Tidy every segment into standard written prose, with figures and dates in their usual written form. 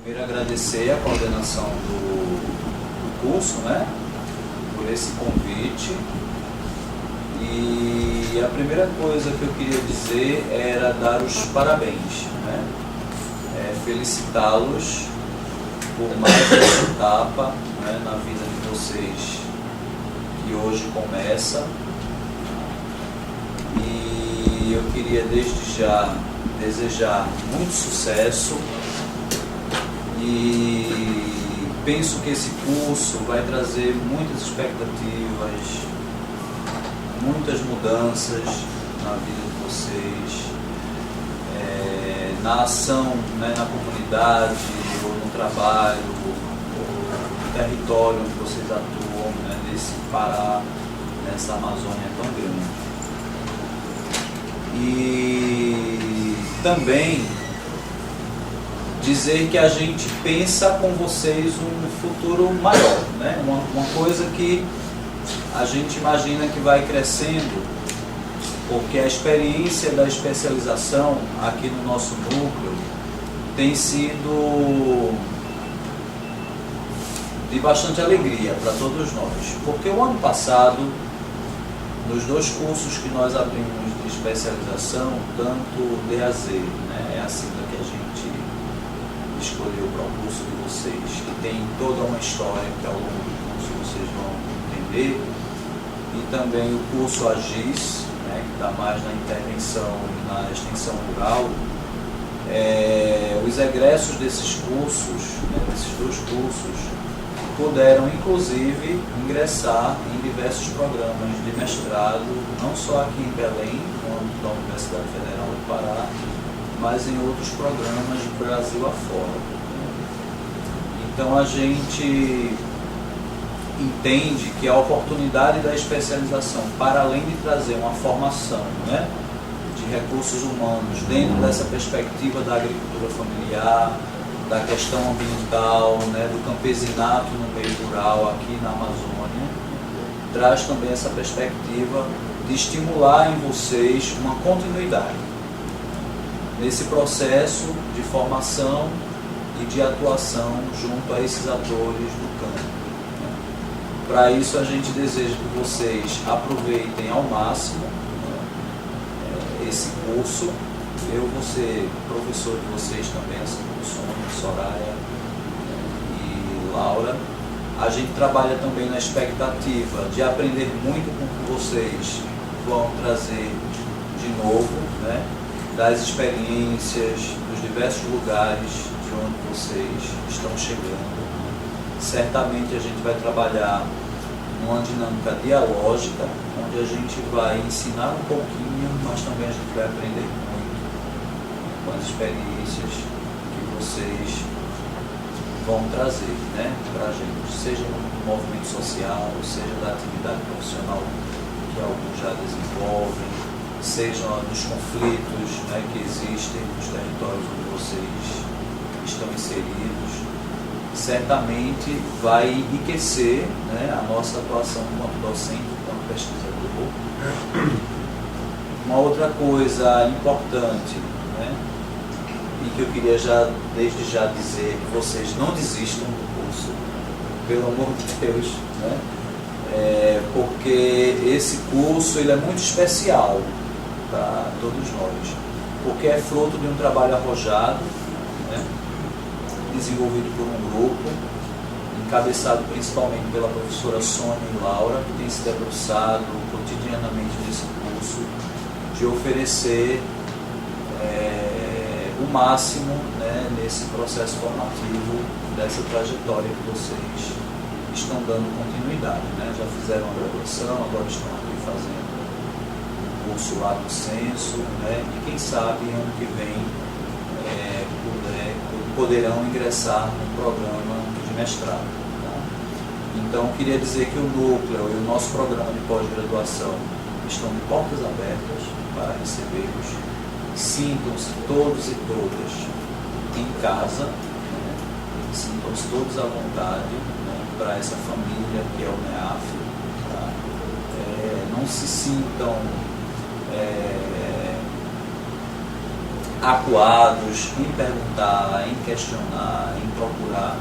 Primeiro, agradecer a coordenação do curso, né, por esse convite. E a primeira coisa que eu queria dizer era dar os parabéns, né, felicitá-los por mais essa etapa, né, na vida de vocês, que hoje começa. E eu queria desde já desejar muito sucesso e penso que esse curso vai trazer muitas expectativas, muitas mudanças na vida de vocês, na ação, né, na comunidade, ou no trabalho, ou no território onde vocês atuam, né, nesse Pará, nessa Amazônia tão grande. E também dizer que a gente pensa com vocês um futuro maior, né? Uma coisa que a gente imagina que vai crescendo, porque a experiência da especialização aqui no nosso núcleo tem sido de bastante alegria para todos nós, porque o ano passado, nos dois cursos que nós abrimos de especialização, tanto DAZ, né, é a sigla que a gente escolheu para o curso de vocês, que tem toda uma história que ao longo do curso vocês vão entender, e também o curso AGIS, né, que está mais na intervenção e na extensão rural. Os egressos desses cursos, né, desses dois cursos, puderam inclusive ingressar em diversos programas de mestrado, não só aqui em Belém, no âmbito da Universidade Federal do Pará, mas em outros programas do Brasil afora. Então a gente entende que a oportunidade da especialização, para além de trazer uma formação, né, de recursos humanos dentro dessa perspectiva da agricultura familiar, da questão ambiental, né, do campesinato no meio rural aqui na Amazônia, traz também essa perspectiva de estimular em vocês uma continuidade nesse processo de formação e de atuação junto a esses atores do campo. Para isso a gente deseja que vocês aproveitem ao máximo, né, esse curso. Eu vou ser professor de vocês também, assim como Sônia, Soraya e Laura. A gente trabalha também na expectativa de aprender muito com o que vocês vão trazer de novo, né, das experiências, dos diversos lugares de onde vocês estão chegando. Certamente a gente vai trabalhar numa dinâmica dialógica, onde a gente vai ensinar um pouquinho, mas também a gente vai aprender muito com as experiências que vocês vão trazer, né, para a gente, seja no movimento social, seja da atividade profissional que alguns já desenvolvem, seja nos conflitos, né, que existem nos territórios onde vocês estão inseridos. Certamente vai enriquecer, né, a nossa atuação enquanto docente, enquanto pesquisador. Uma outra coisa importante, né, e que eu queria desde já dizer, que vocês não desistam do curso, pelo amor de Deus, né, porque esse curso ele é muito especial para todos nós, porque é fruto de um trabalho arrojado, né, desenvolvido por um grupo, encabeçado principalmente pela professora Sônia e Laura, que tem se debruçado cotidianamente nesse curso, de oferecer o máximo, né, nesse processo formativo, dessa trajetória que vocês estão dando continuidade, né? Já fizeram a graduação, agora estão aqui fazendo um curso lá no Censo, né? E quem sabe ano que vem poderão ingressar no programa de mestrado. Tá? Então, queria dizer que o núcleo e o nosso programa de pós-graduação estão de portas abertas para recebê-los. Sintam-se todos e todas em casa, né? Sintam-se todos à vontade, né, para essa família que é o NEAF. Tá? Não se sintam acuados em perguntar, em questionar, em procurar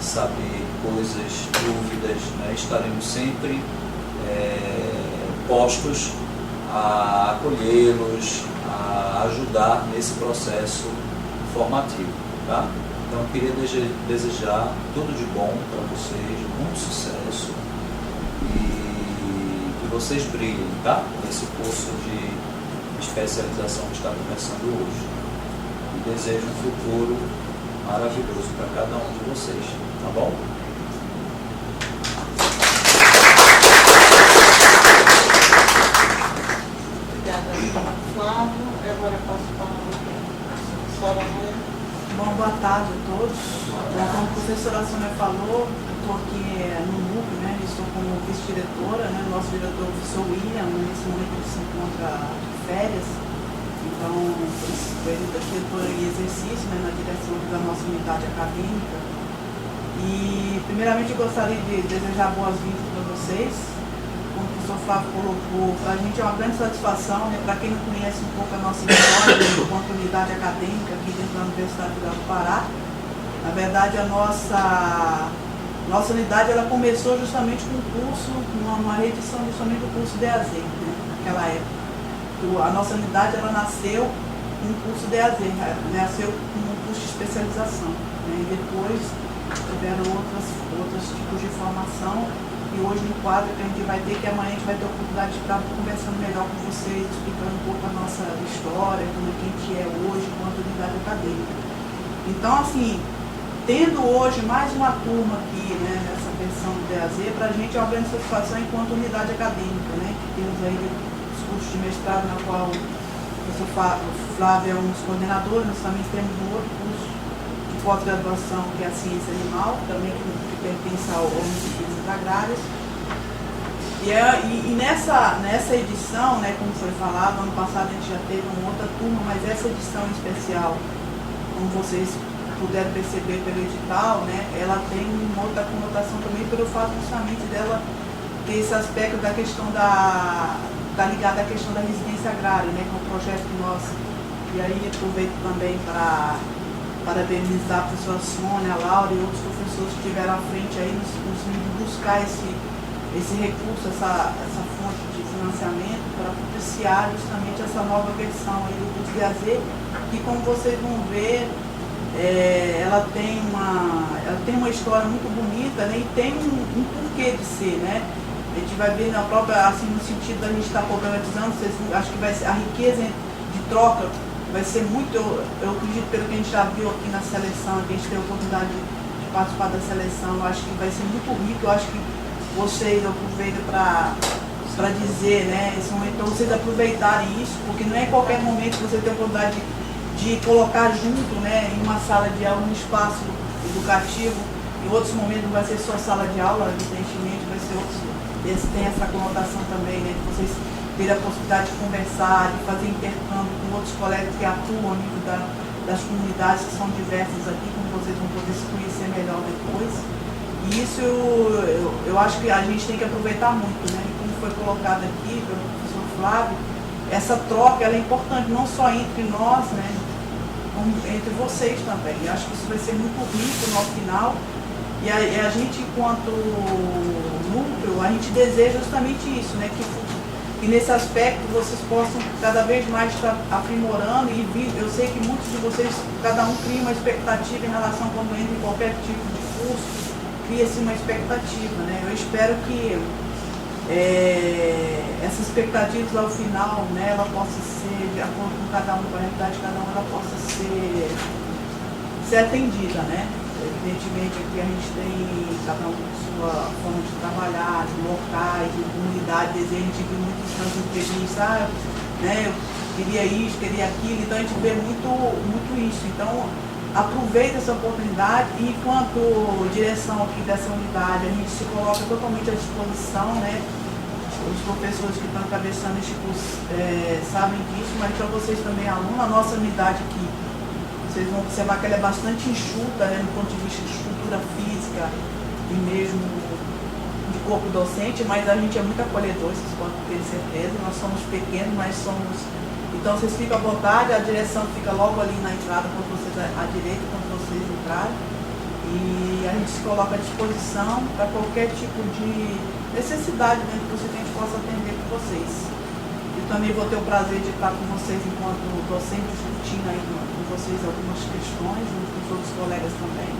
saber coisas, dúvidas, né? Estaremos sempre postos a acolhê-los, a ajudar nesse processo formativo, tá? Então eu queria desejar tudo de bom para vocês, muito sucesso e que vocês brilhem, tá? Nesse curso de especialização que está começando hoje. E desejo um futuro maravilhoso para cada um de vocês, tá bom? Flávio, agora eu passo para a professora Maria. Bom, boa tarde a todos. Como a professora Sônia falou, eu estou aqui no núcleo, né? Estou como vice-diretora, né? Nosso diretor, o professor William, nesse momento ele se encontra de férias, então ele estou em exercício, né? Na direção da nossa unidade acadêmica. E primeiramente eu gostaria de desejar boas-vindas para vocês. Como o professor Flávio colocou, para a gente é uma grande satisfação, né? Para quem não conhece um pouco a nossa história enquanto unidade acadêmica aqui dentro da Universidade Federal do Pará. Na verdade, a nossa unidade ela começou justamente com um curso, uma reedição justamente do curso DAZ, né? Naquela época. A nossa unidade ela nasceu com um curso DAZ, nasceu com um curso de especialização, né? E depois tiveram outros tipos de formação. E hoje no quadro que a gente vai ter, que amanhã a gente vai ter a oportunidade de estar conversando melhor com vocês, explicando um pouco a nossa história, como é que a gente é hoje enquanto unidade acadêmica. Então, assim, tendo hoje mais uma turma aqui, né, nessa versão do DAZ, para a gente é uma grande satisfação enquanto unidade acadêmica, né, que temos aí os cursos de mestrado, na qual o professor Flávio é um dos coordenadores, nós também temos um outro curso de pós-graduação, que é a ciência animal, também que pertence ao Instituto de Agrárias. E nessa edição, né, como foi falado, ano passado a gente já teve uma outra turma, mas essa edição em especial, como vocês puderam perceber pelo edital, né, ela tem uma outra conotação também pelo fato justamente dela ter esse aspecto da questão tá ligada à questão da residência agrária, né, que é um projeto que nós, e aí aproveito também para parabenizar a professora Sônia, a Laura e outros professores que estiveram à frente aí nos buscar esse recurso, essa fonte de financiamento para propiciar justamente essa nova versão aí do curso DAZ, que como vocês vão ver, ela tem uma história muito bonita, né, e tem um porquê de ser, né? A gente vai ver na própria, assim, no sentido da gente estar problematizando, acho que vai ser, a riqueza de troca vai ser muito, eu acredito pelo que a gente já viu aqui na seleção, que a gente teve a oportunidade de participar da seleção, eu acho que vai ser muito rico, eu acho que vocês aproveitam para dizer, né, então vocês aproveitarem isso, porque não é em qualquer momento que você tem a oportunidade de colocar junto, né, em uma sala de aula, um espaço educativo, em outros momentos não vai ser só sala de aula, evidentemente, vai ser outros, tem essa conotação também, né, de vocês ter a possibilidade de conversar, de fazer intercâmbio com outros colegas que atuam no nível das comunidades que são diversas aqui, como vocês vão poder se conhecer melhor depois. E isso eu acho que a gente tem que aproveitar muito, né? E como foi colocado aqui pelo professor Flávio, essa troca ela é importante não só entre nós, né, como entre vocês também. Eu acho que isso vai ser muito rico no final. E a gente, enquanto núcleo, a gente deseja justamente isso, né? Que nesse aspecto vocês possam cada vez mais estar aprimorando e eu sei que muitos de vocês, cada um cria uma expectativa em relação quando entra em qualquer tipo de curso, cria-se uma expectativa, né? Eu espero que essa expectativa ao final, né, ela possa ser, de acordo com cada um, com a realidade de cada um, ela possa ser atendida, né? Evidentemente aqui a gente tem cada um com sua forma de trabalhar, de locais, de comunidade, desejo, a gente viu muitas nas entrevistas, né, eu queria isso, queria aquilo, então a gente vê muito isso. Então aproveita essa oportunidade e enquanto direção aqui dessa unidade, a gente se coloca totalmente à disposição, né? Os professores que estão encabeçando este curso sabem disso, mas para vocês também, alunos, a nossa unidade aqui, vocês vão observar que ela é bastante enxuta, né, no ponto de vista de estrutura física e mesmo de corpo docente, mas a gente é muito acolhedor, vocês podem ter certeza. Nós somos pequenos, mas somos e Então vocês ficam à vontade, a direção fica logo ali na entrada, quando vocês, à direita, quando vocês entrarem. E a gente se coloca à disposição para qualquer tipo de necessidade dentro do que a gente possa atender com vocês. Eu também vou ter o prazer de estar com vocês enquanto docente, discutindo aí com vocês algumas questões, com os outros colegas também.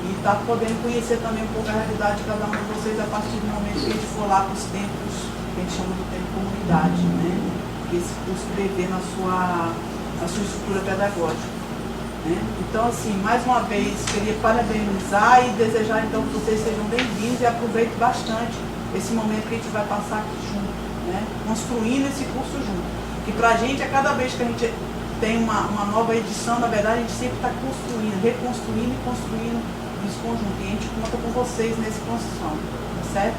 E estar podendo conhecer também um pouco a realidade de cada um de vocês a partir do momento que a gente for lá para os tempos, que a gente chama de tempo comunidade, né? Que esse curso prevê na sua estrutura pedagógica. Né? Então, assim, mais uma vez, queria parabenizar e desejar então que vocês sejam bem-vindos e aproveitem bastante esse momento que a gente vai passar aqui junto, né? Construindo esse curso junto. Que pra gente, a cada vez que a gente tem uma nova edição, na verdade, a gente sempre está construindo, reconstruindo e construindo esse conjunto. E a gente conta com vocês nessa construção, tá certo?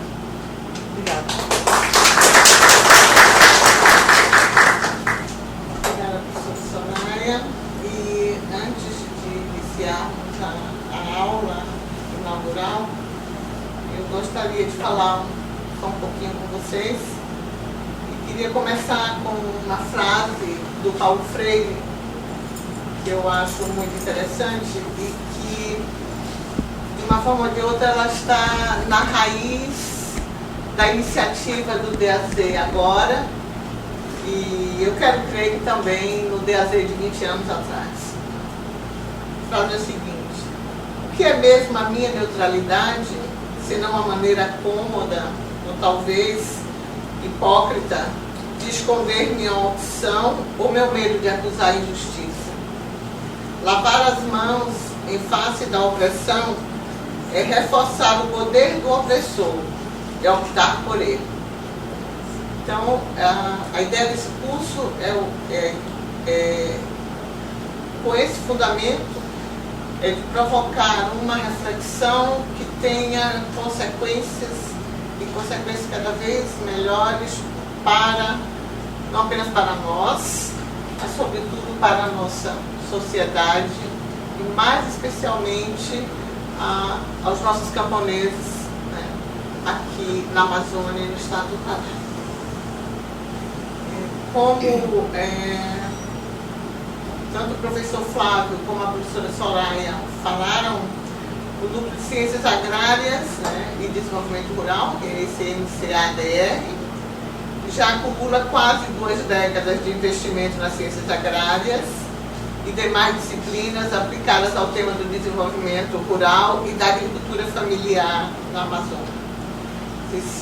Obrigada. Obrigada, professora Soraya. E antes de iniciarmos a aula inaugural, eu gostaria de falar só um pouquinho com vocês. E queria começar com uma frase do Paulo Freire, que eu acho muito interessante e que, de uma forma ou de outra, ela está na raiz da iniciativa do DAZ agora. E eu quero crer que também no DAZ de 20 anos atrás. A frase é a seguinte: o que é mesmo a minha neutralidade, senão uma maneira cômoda, ou talvez hipócrita, de esconder minha opção ou meu medo de acusar a injustiça? Lavar as mãos em face da opressão é reforçar o poder do opressor, é optar por ele. Então, a ideia desse curso com esse fundamento, é de provocar uma reflexão que tenha consequências cada vez melhores não apenas para nós, mas sobretudo para a nossa sociedade e mais especialmente aos nossos camponeses, né, aqui na Amazônia e no estado do Pará. Como tanto o professor Flávio como a professora Soraya falaram, o Núcleo de Ciências Agrárias, né, e Desenvolvimento Rural, que é esse NCADR, já acumula quase 2 décadas de investimento nas ciências agrárias e demais disciplinas aplicadas ao tema do desenvolvimento rural e da agricultura familiar na Amazônia.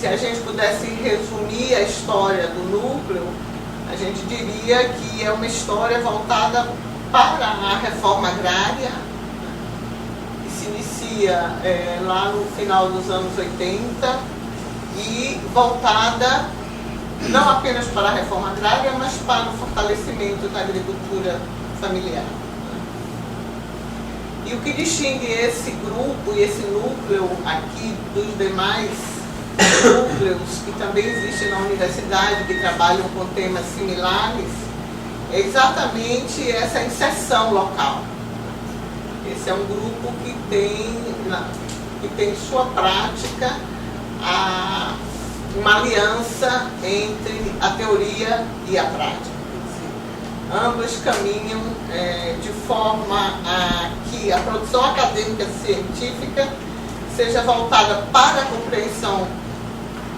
Se a gente pudesse resumir a história do núcleo, a gente diria que é uma história voltada para a reforma agrária, que se inicia lá no final dos anos 80 e voltada não apenas para a reforma agrária, mas para o fortalecimento da agricultura familiar. E o que distingue esse grupo e esse núcleo aqui dos demais núcleos que também existem na universidade, que trabalham com temas similares, é exatamente essa inserção local. Esse é um grupo que tem em sua prática uma aliança entre a teoria e a prática. Ambos caminham de forma a que a produção acadêmica científica seja voltada para a compreensão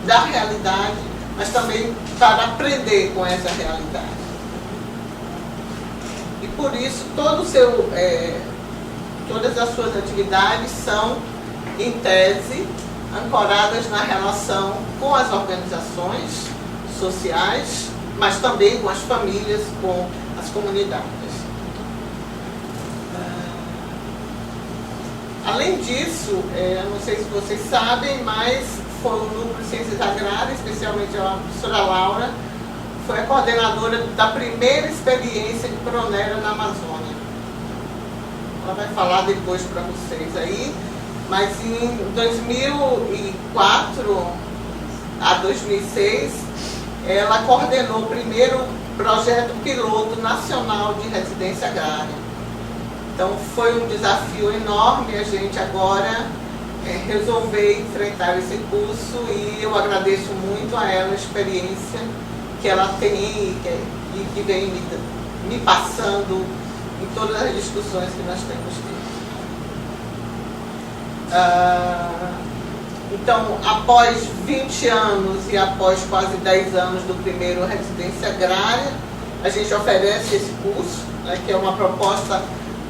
da realidade, mas também para aprender com essa realidade. E por isso todas as suas atividades são, em tese, ancoradas na relação com as organizações sociais, mas também com as famílias, com as comunidades. Além disso, não sei se vocês sabem, mas foi o Núcleo de Ciências Agrárias, especialmente a professora Laura, foi a coordenadora da primeira experiência de Pronera na Amazônia. Ela vai falar depois para vocês aí, mas em 2004 a 2006, ela coordenou o primeiro projeto piloto nacional de residência agrária. Então foi um desafio enorme a gente agora resolver enfrentar esse curso, e eu agradeço muito a ela a experiência que ela tem e e que vem me passando em todas as discussões que nós temos tido. Então, após 20 anos e após quase 10 anos do primeiro Residência Agrária, a gente oferece esse curso, né, que é uma proposta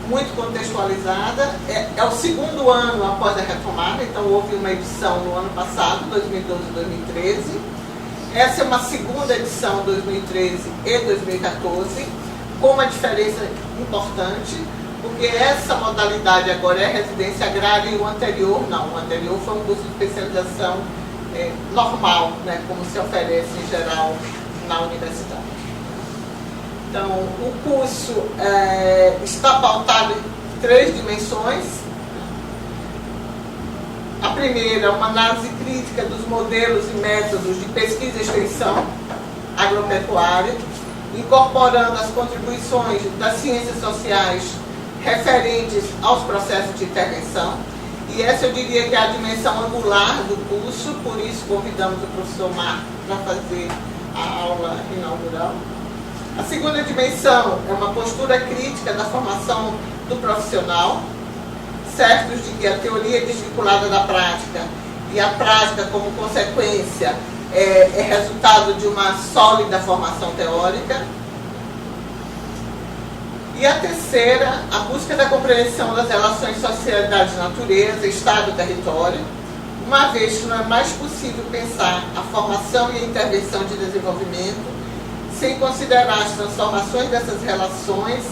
muito contextualizada. É o segundo ano após a retomada, então houve uma edição no ano passado, 2012 e 2013. Essa é uma segunda edição, 2013 e 2014, com uma diferença importante, porque essa modalidade agora é residência agrária e o anterior não. O anterior foi um curso de especialização normal, né, como se oferece em geral na universidade. Então, o curso está pautado em 3 dimensões. A primeira, uma análise crítica dos modelos e métodos de pesquisa e extensão agropecuária, incorporando as contribuições das ciências sociais referentes aos processos de intervenção. E essa eu diria que é a dimensão angular do curso, por isso convidamos o professor Marco para fazer a aula inaugural. A segunda dimensão é uma postura crítica da formação do profissional, certos de que a teoria é desvinculada da prática e a prática, como consequência, é resultado de uma sólida formação teórica. E a terceira, a busca da compreensão das relações sociedade-natureza, Estado-território, uma vez que não é mais possível pensar a formação e a intervenção de desenvolvimento sem considerar as transformações dessas relações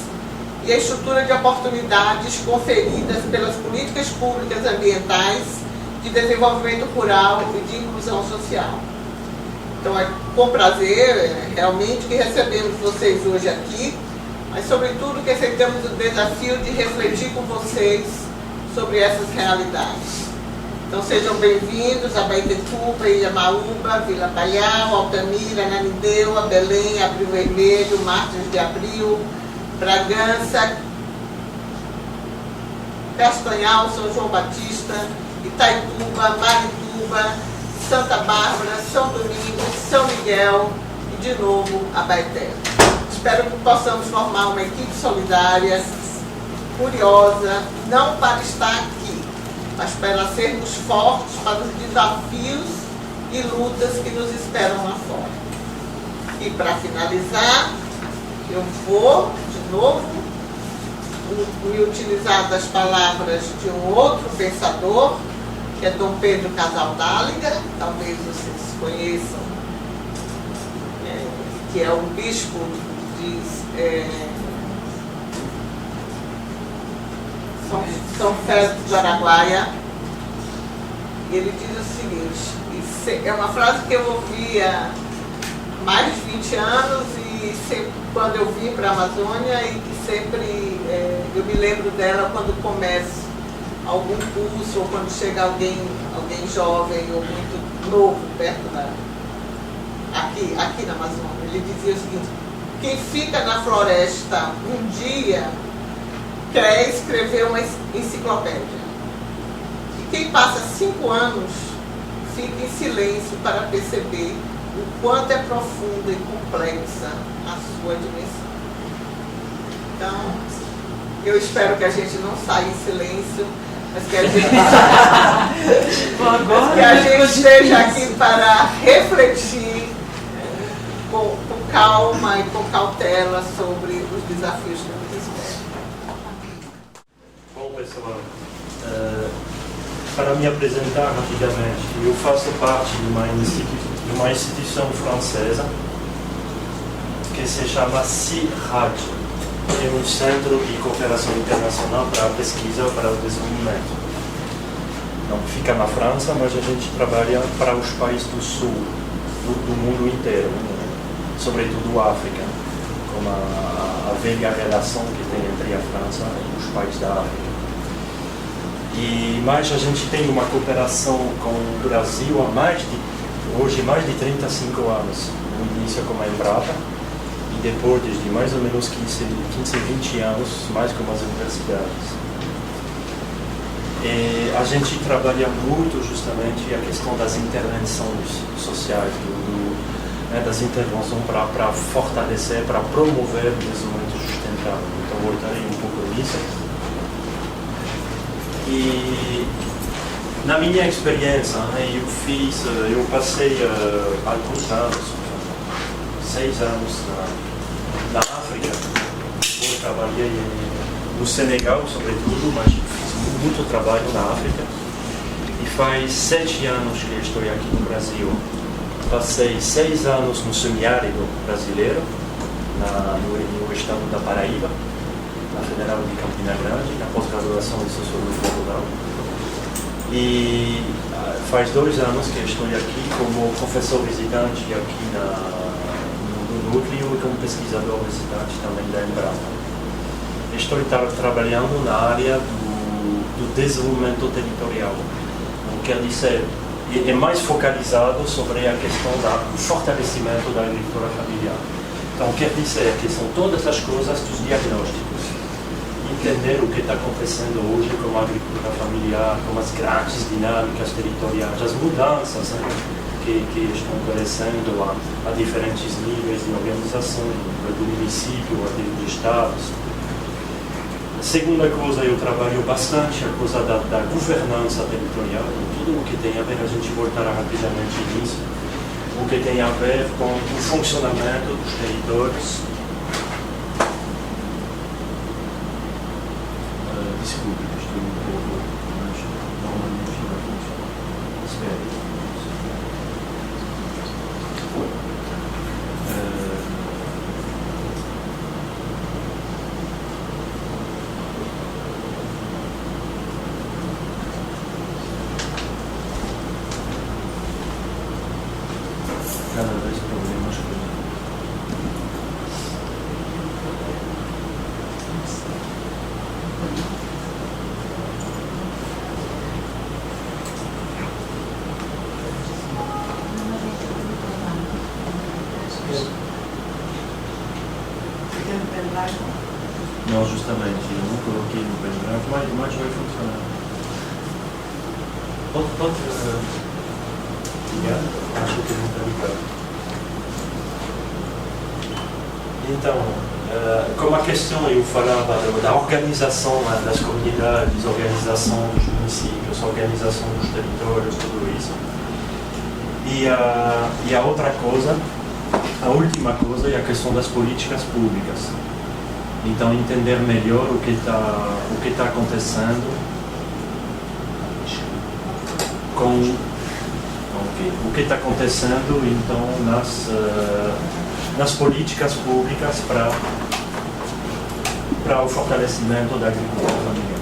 e a estrutura de oportunidades conferidas pelas políticas públicas ambientais de desenvolvimento rural e de inclusão social. Então é com prazer, realmente, que recebemos vocês hoje aqui, mas sobretudo que aceitamos o desafio de refletir com vocês sobre essas realidades. Então sejam bem-vindos a Abaetetuba, Ilhamaúba, Vila Paial, Altamira, Ananindeua, Belém, Abril Vermelho, Martins de Abril, Bragança, Castanhal, São João Batista, Itaituba, Marituba, Santa Bárbara, São Domingos, São Miguel e, de novo, Abaeté. Espero que possamos formar uma equipe solidária, curiosa, não para estar aqui, mas para sermos fortes para os desafios e lutas que nos esperam lá fora. E para finalizar, eu vou, de novo, me utilizar das palavras de um outro pensador, que é Dom Pedro Casaldáliga, talvez vocês conheçam, que é um bispo de São Félix do Araguaia. E ele diz o seguinte, é uma frase que eu ouvi há mais de 20 anos e sempre, quando eu vim para a Amazônia, e que sempre eu me lembro dela quando começo algum curso ou quando chega alguém jovem ou muito novo perto aqui na Amazônia. Ele dizia o seguinte: quem fica na floresta um dia quer escrever uma enciclopédia. E quem passa 5 anos fica em silêncio para perceber o quanto é profunda e complexa a sua dimensão. Então, eu espero que a gente não saia em silêncio, mas que a gente esteja aqui para refletir com calma e com cautela sobre os desafios que nos esperam. Bom, pessoal, para me apresentar rapidamente, eu faço parte de uma instituição francesa que se chama CIRAD, que é um Centro de Cooperação Internacional para a Pesquisa para o Desenvolvimento. Não fica na França, mas a gente trabalha para os países do sul, do mundo inteiro, sobretudo a África, com a velha relação que tem entre a França e os países da África. Mas a gente tem uma cooperação com o Brasil há hoje mais de 35 anos, no início com a Embrapa, e depois de mais ou menos 15, 20 anos, mais com as universidades. A gente trabalha muito justamente a questão das intervenções sociais, né, das intervenções para fortalecer, para promover o desenvolvimento sustentável. Então voltarei um pouco nisso. E na minha experiência, né, eu passei alguns anos, 6 anos na África. Eu trabalhei no Senegal, sobretudo, mas fiz muito trabalho na África. E faz 7 anos que estou aqui no Brasil. Passei 6 anos no semiárido brasileiro, no estado da Paraíba, na Federal de Campina Grande, na pós-graduação em Sociologia Rural. E faz 2 anos que estou aqui como professor visitante aqui no núcleo e como pesquisador visitante também da Embrapa. Estou trabalhando na área do desenvolvimento territorial. Quer dizer, é mais focalizado sobre a questão do fortalecimento da agricultura familiar. Então, quer dizer que são todas as coisas dos diagnósticos. Entender o que está acontecendo hoje com a agricultura familiar, com as grandes dinâmicas territoriais, as mudanças, né, que estão acontecendo a diferentes níveis de organização, do município, de estados. Segunda coisa, eu trabalho bastante a coisa da governança territorial, tudo o que tem a ver, a gente voltará rapidamente nisso, o que tem a ver com o funcionamento dos territórios. Desculpe, estou um pouco, mas normalmente vai funcionar. Espere. Cada vez problemas com não, justamente, eu não coloquei no pendrive, mas vai funcionar. Pode acho que não está ligado. Então, como a questão eu falava da organização das comunidades, organização dos municípios, organização dos territórios, tudo isso. E a outra coisa, a última coisa é a questão das políticas públicas. Então, entender melhor o que está acontecendo com o que está acontecendo então nas políticas públicas para o fortalecimento da agricultura familiar.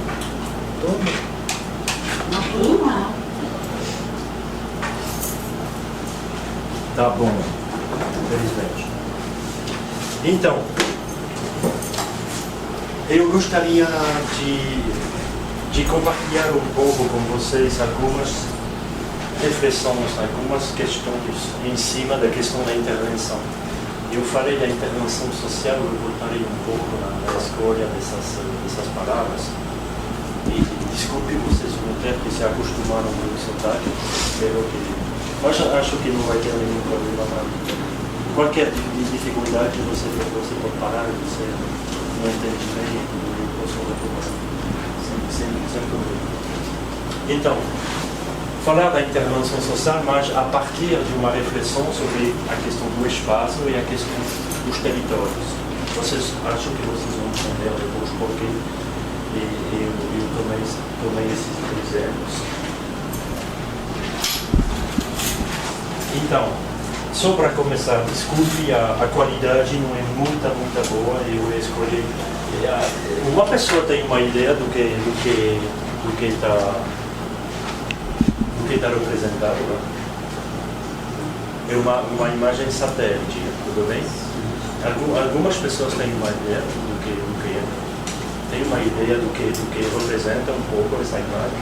Tá bom, infelizmente. Então, eu gostaria de compartilhar um pouco com vocês algumas reflexões, algumas questões em cima da questão da intervenção. Eu falei da intervenção social, eu voltarei um pouco na escolha dessas palavras. E desculpe, vocês vão ter que se acostumar com o sotaque, mas acho que não vai ter nenhum problema. Qualquer dificuldade você pode parar, você não entende bem, eu posso retomar sem problema. Então, falar da intervenção social, mas a partir de uma reflexão sobre a questão do espaço e a questão dos territórios. Acho que vocês vão entender depois porque eu tomei esses exemplos. Então, só para começar, desculpe, a qualidade não é muito boa, eu escolhi. Uma pessoa tem uma ideia do que está representado lá. É uma imagem satélite, tudo bem? Algumas pessoas têm uma ideia do que é. Tem uma ideia do que representa um pouco essa imagem.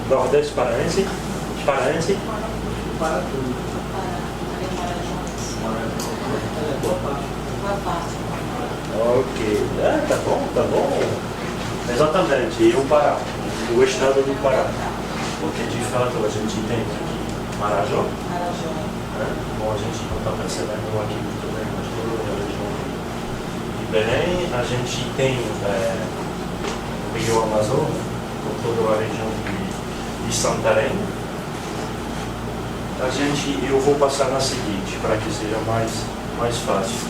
Nordeste paraense. Paraense. Para tudo. Ok. Tá bom. Exatamente. E o Pará. O estado do Pará. Porque de fato a gente tem aqui Marajó. Marajó. Bom, a gente não está percebendo aqui muito bem, mas toda a região de Belém, a gente tem o Rio Amazonas, com toda a região de Santarém. Eu vou passar na seguinte, para que seja mais fácil.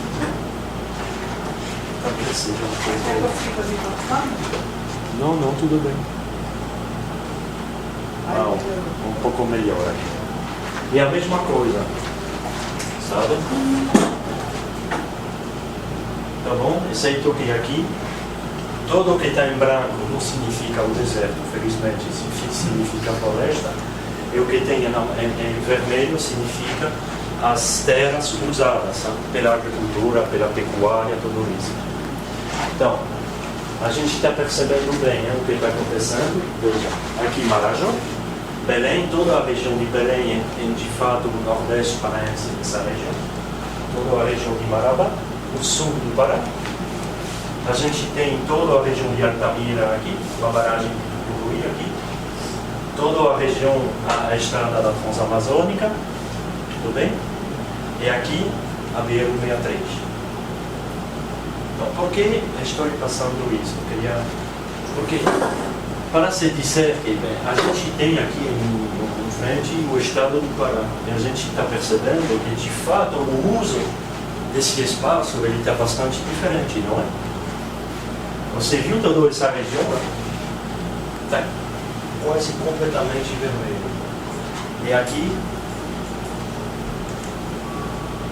Talvez seja um pouco... Não, tudo bem. Um pouco melhor aqui. E a mesma coisa, sabe? Tá bom? Exceto que aqui, todo o que está em branco não significa o deserto, felizmente, significa a floresta. E o que tem em vermelho significa as terras usadas, sabe? Pela agricultura, pela pecuária, tudo isso. Então, a gente está percebendo bem o que está acontecendo. Veja, aqui Marajó, Belém, toda a região de Belém, de fato o nordeste paraense dessa região, toda a região de Marabá, o sul do Pará. A gente tem toda a região de Altamira aqui, a barragem do Rui aqui, toda a região, a estrada da Transamazônica, tudo bem? E aqui a BR-163. Então, por que estou passando isso? Porque para se dizer que a gente tem aqui em frente o estado do Pará, e a gente está percebendo que de fato o uso desse espaço ele está bastante diferente, não é? Você viu toda essa região? Está quase completamente vermelho. E aqui,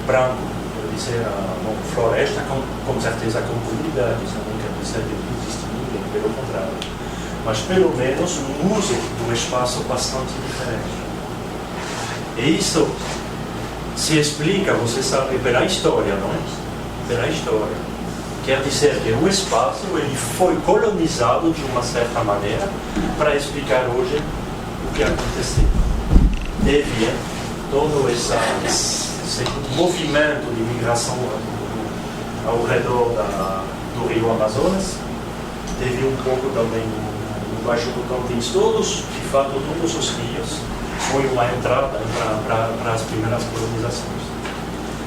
branco, quer dizer, uma floresta com certeza com comunidades, não quer dizer que não existe ninguém, pelo contrário. Mas pelo menos um uso do espaço bastante diferente. E isso se explica, você sabe, pela história, não é? Pela história. Quer dizer que o espaço ele foi colonizado de uma certa maneira para explicar hoje o que aconteceu. Teve todo esse movimento de migração ao redor do Rio Amazonas. Teve um pouco também no Baixo Tocantins. De fato, todos os rios foi uma entrada para as primeiras colonizações.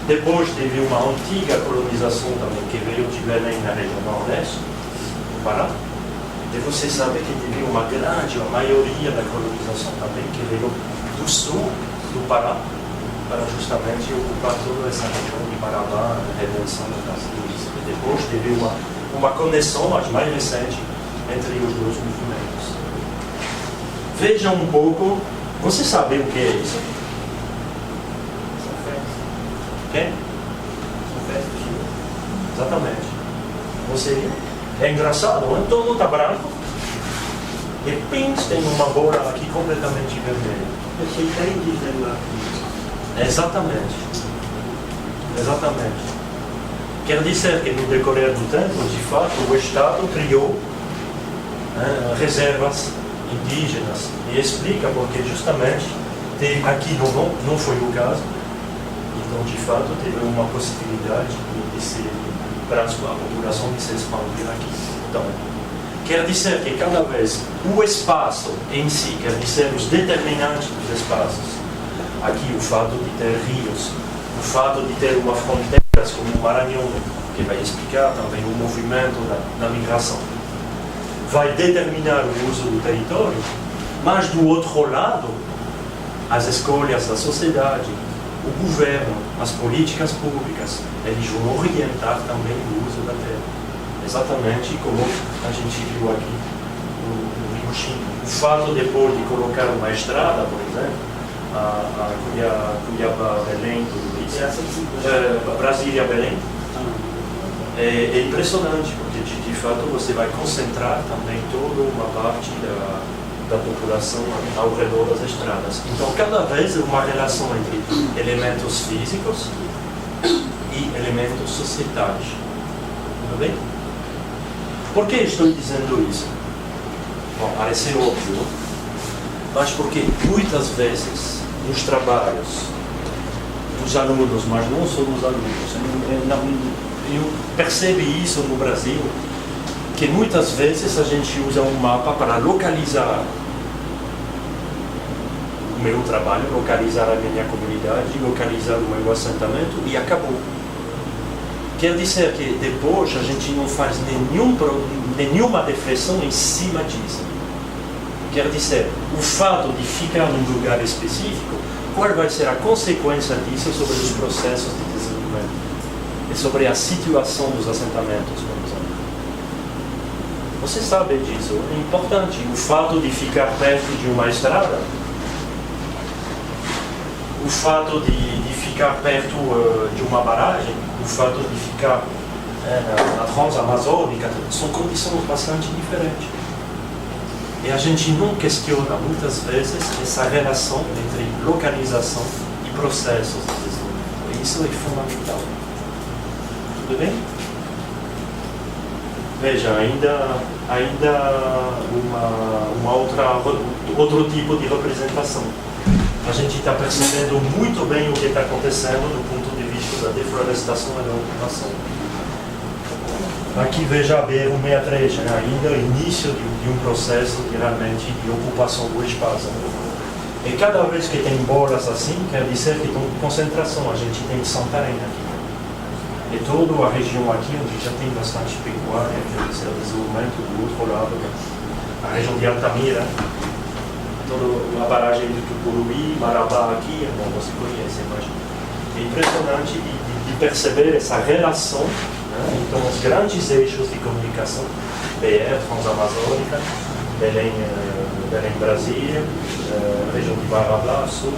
Depois teve uma antiga colonização também, que veio de Belém, na região nordeste, do Pará. E você sabe que teve uma maioria da colonização também, que veio do sul do Pará, para justamente ocupar toda essa região de Marabá, a redenção das ilhas. E depois teve uma conexão, mas mais recente, entre os dois movimentos. Veja um pouco, você sabe o que é isso? Quem? Exatamente. Você viu? É engraçado, não é? Todo está branco e pins tem uma bola aqui completamente vermelha. Você está indígena lá. Exatamente. Quer dizer que no decorrer do tempo, de fato, o Estado criou reservas indígenas e explica porque justamente aqui não foi o caso. Então, de fato, teve uma possibilidade para a população de se expandir aqui. Então, quer dizer que cada vez o espaço em si, quer dizer os determinantes dos espaços, aqui o fato de ter rios, o fato de ter uma fronteira como o Maranhão, que vai explicar também o movimento da migração, vai determinar o uso do território, mas do outro lado, as escolhas da sociedade, o governo, as políticas públicas, eles vão orientar também o uso da terra. Exatamente como a gente viu aqui no Rio Chino. O fato depois de colocar uma estrada, por exemplo, a Cuiabá-Belém, Brasília-Belém, é impressionante, porque de fato você vai concentrar também toda uma parte da população ao redor das estradas. Então, cada vez uma relação entre elementos físicos e elementos societais. Tudo bem? Por que estou dizendo isso? Bom, parece óbvio, mas porque muitas vezes nos trabalhos dos alunos, mas não só dos alunos, eu percebo isso no Brasil, que muitas vezes a gente usa um mapa para localizar o meu trabalho, localizar a minha comunidade, localizar o meu assentamento e acabou. Quer dizer que depois a gente não faz nenhuma reflexão em cima disso. Quer dizer, o fato de ficar num lugar específico, qual vai ser a consequência disso sobre os processos de desenvolvimento e sobre a situação dos assentamentos, por exemplo. Você sabe disso, é importante. O fato de ficar perto de uma estrada, o fato de ficar perto de uma barragem, o fato de ficar na Transamazônica, são condições bastante diferentes. E a gente não questiona muitas vezes essa relação entre localização e processos de desenvolvimento. E isso é fundamental. Tudo bem? Veja, ainda outro tipo de representação. A gente está percebendo muito bem o que está acontecendo do ponto de vista da deflorestação e da ocupação. Aqui veja a BR-163, ainda o início de um processo realmente de ocupação do espaço. E cada vez que tem bolas assim, quer dizer que tem concentração. A gente tem Santarém aqui. E toda a região aqui, onde já tem bastante pecuária, quer dizer, desenvolvimento do outro lado, a região de Altamira, toda a barragem de Tucuruí, Marabá aqui, bom, você conhece, mas é impressionante de perceber essa relação, né? Então, os grandes eixos de comunicação, BR, Transamazônica, Belém, Brasília, região de Marabá, Sul,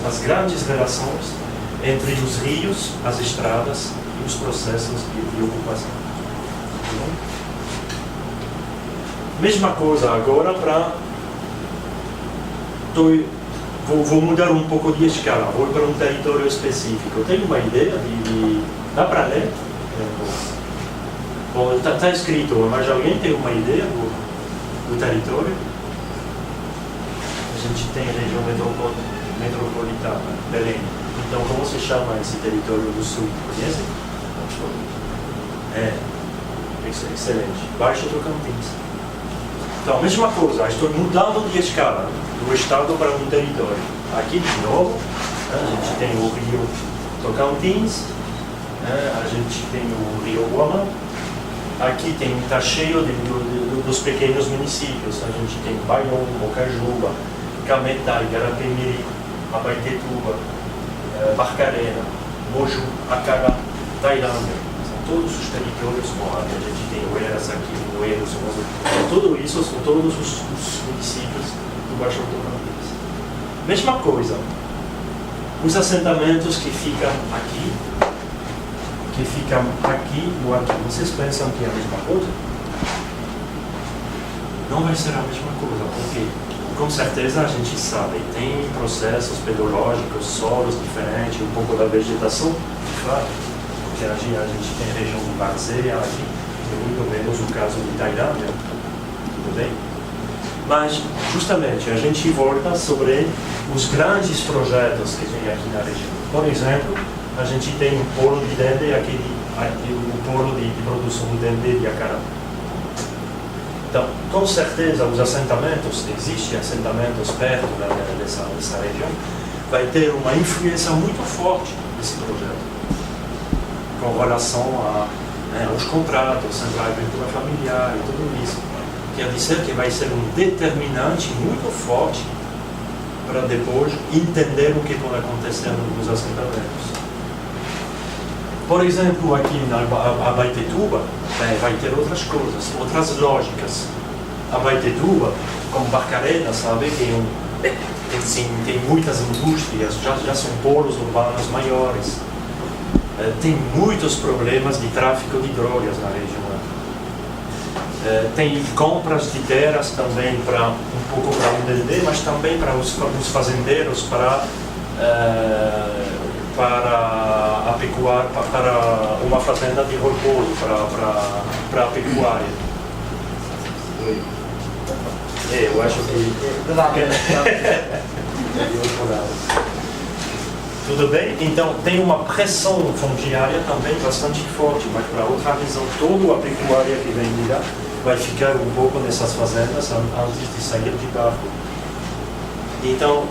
as grandes relações entre os rios, as estradas e os processos de ocupação. Mesma coisa agora para... Vou mudar um pouco de escala, vou para um território específico. Tem uma ideia de... Dá para ler? Bom, está escrito, mas alguém tem uma ideia do território? A gente tem a região metropolitana, Belém. Então, como se chama esse território do sul? Conhece? Excelente. Baixo Tocantins. Então, a mesma coisa, estou mudando de escala, do estado para um território. Aqui, de novo, a gente tem o rio Tocantins, a gente tem o rio Guamá. Aqui está cheio dos pequenos municípios. A gente tem Baião, Mocajuba, Cametá, Garapé-Miri, Abaetetuba, Barcarena, Moju, Acará, Tailândia. São todos os territórios, a gente tem Oeiras aqui, Oeiras, tudo isso são todos os municípios do Baixo Tocantins. Mesma coisa, os assentamentos que ficam aqui ou aqui, vocês pensam que é a mesma coisa? Não vai ser a mesma coisa, porque com certeza a gente sabe, tem processos pedológicos, solos diferentes, um pouco da vegetação, claro, porque a gente tem a região de Várzea aqui, que é muito menos o caso de Tailândia, tudo bem? Mas, justamente, a gente volta sobre os grandes projetos que tem aqui na região. Por exemplo, a gente tem um polo de dendê aqui, o polo de produção de dendê de Acará. Então, com certeza, os assentamentos, existem assentamentos perto dessa região, vai ter uma influência muito forte desse projeto, com relação aos contratos, central de agricultura familiar e tudo isso. Quer dizer que vai ser um determinante muito forte para depois entender o que está acontecendo nos assentamentos. Por exemplo, aqui na Abaetetuba, vai ter outras coisas, outras lógicas. Abaetetuba, como Barcarena, sabe, tem muitas indústrias, já são polos urbanos maiores. Tem muitos problemas de tráfico de drogas na região. Tem compras de terras também, um pouco para o dendê, mas também para os fazendeiros, para a pecuária, para uma fazenda de repolho, para a pecuária. Eu acho que... Tudo bem? Então, tem uma pressão fundiária também bastante forte, mas para outra razão, toda a pecuária que vem de lá vai ficar um pouco nessas fazendas antes de sair de barco. Então,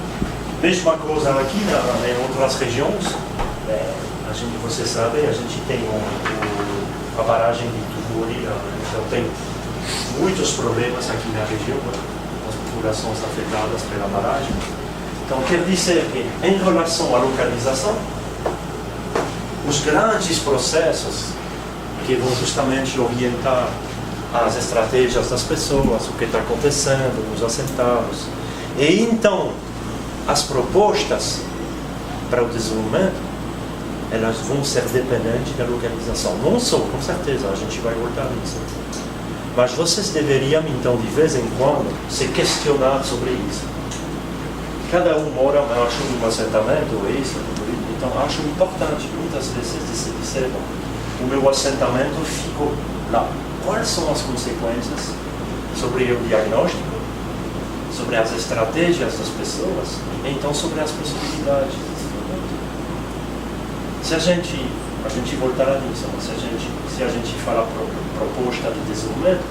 mesma coisa aqui em outras regiões, você sabe, a gente tem a barragem de Tuburi, então tem muitos problemas aqui na região, as populações afetadas pela barragem. Então, quer dizer que, em relação à localização, os grandes processos que vão justamente orientar as estratégias das pessoas, o que está acontecendo, os assentados, e então as propostas para o desenvolvimento, elas vão ser dependentes da localização. Não só, com certeza, a gente vai voltar nisso. Mas vocês deveriam, então, de vez em quando, se questionar sobre isso. Cada um mora, eu acho, num assentamento, então acho importante, muitas vezes, de se dizer, o meu assentamento ficou lá. Quais são as consequências sobre o diagnóstico, sobre as estratégias das pessoas, e então sobre as possibilidades de desenvolvimento? Se a gente voltar nisso, se a gente fala proposta de desenvolvimento,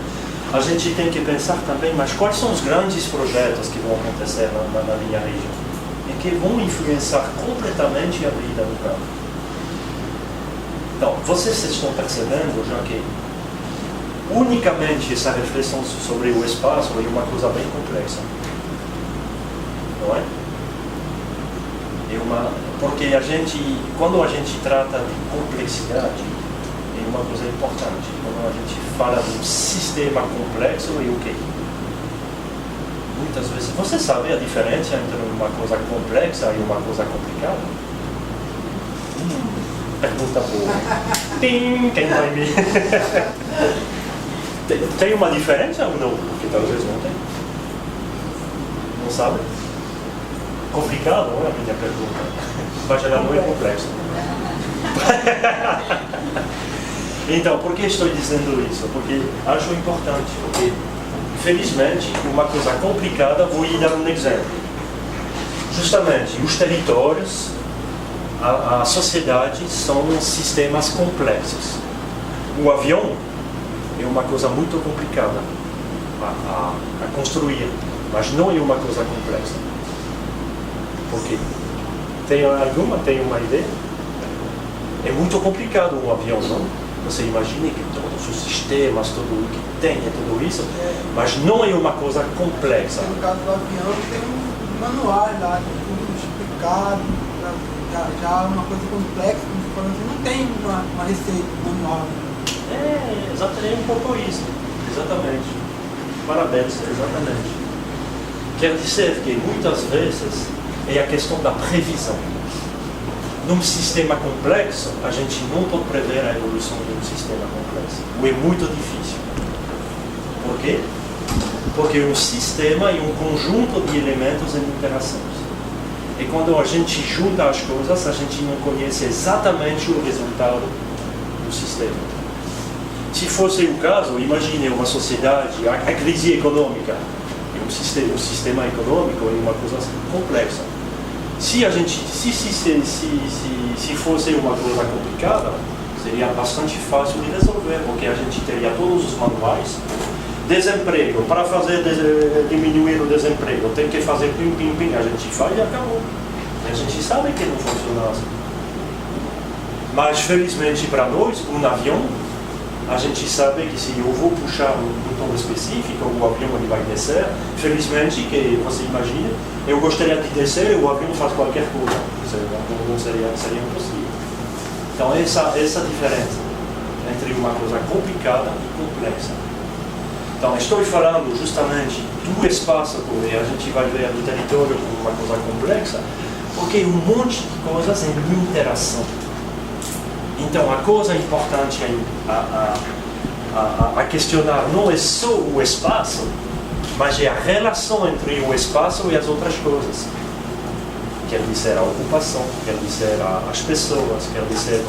a gente tem que pensar também, mas quais são os grandes projetos que vão acontecer na minha região e que vão influenciar completamente a vida do campo. Então, vocês estão percebendo já que unicamente essa reflexão sobre o espaço é uma coisa bem complexa, não é? Porque quando a gente trata de complexidade, é uma coisa importante. Quando a gente fala de um sistema complexo, é o quê? Muitas vezes, você sabe a diferença entre uma coisa complexa e uma coisa complicada? Pergunta boa. Quem vai me... Tem uma diferença ou não? Porque talvez não tem. Não sabe? Complicado, não é a minha pergunta. Mas ela não é complexa. Então, por que estou dizendo isso? Porque acho importante. Porque, felizmente, uma coisa complicada, vou lhe dar um exemplo. Justamente, os territórios, a sociedade são sistemas complexos. O avião é uma coisa muito complicada a construir, mas não é uma coisa complexa. Por quê? Tem uma ideia? É muito complicado um avião, não? Você imagina que todos os sistemas, tudo o que tem, tudo isso, mas não é uma coisa complexa. No caso do avião, tem um manual lá, tudo explicado, já uma coisa complexa, não tem uma receita, um manual. Exatamente, um pouco isso. Exatamente. Parabéns, exatamente. Quer dizer que muitas vezes é a questão da previsão. Num sistema complexo, a gente não pode prever a evolução de um sistema complexo. Ou é muito difícil. Por quê? Porque um sistema é um conjunto de elementos em interações. E quando a gente junta as coisas, a gente não conhece exatamente o resultado do sistema. Se fosse o caso, imagine uma sociedade, a crise econômica, um sistema econômico é uma coisa complexa. Se fosse uma coisa complicada, seria bastante fácil de resolver, porque a gente teria todos os manuais. Desemprego, para diminuir o desemprego, tem que fazer pim, a gente faz e acabou. A gente sabe que não funciona assim. Mas, felizmente para nós, um avião, a gente sabe que se eu vou puxar um botão específico, o avião ele vai descer. Felizmente, que você imagina, eu gostaria de descer e o avião faz qualquer coisa. Não seria impossível. Então, essa diferença entre uma coisa complicada e complexa. Então, estou falando justamente do espaço, porque a gente vai ver do território como uma coisa complexa, porque um monte de coisas em interação. Então, a coisa importante a questionar não é só o espaço, mas é a relação entre o espaço e as outras coisas. Quer dizer, a ocupação, quer dizer, as pessoas, quer dizer,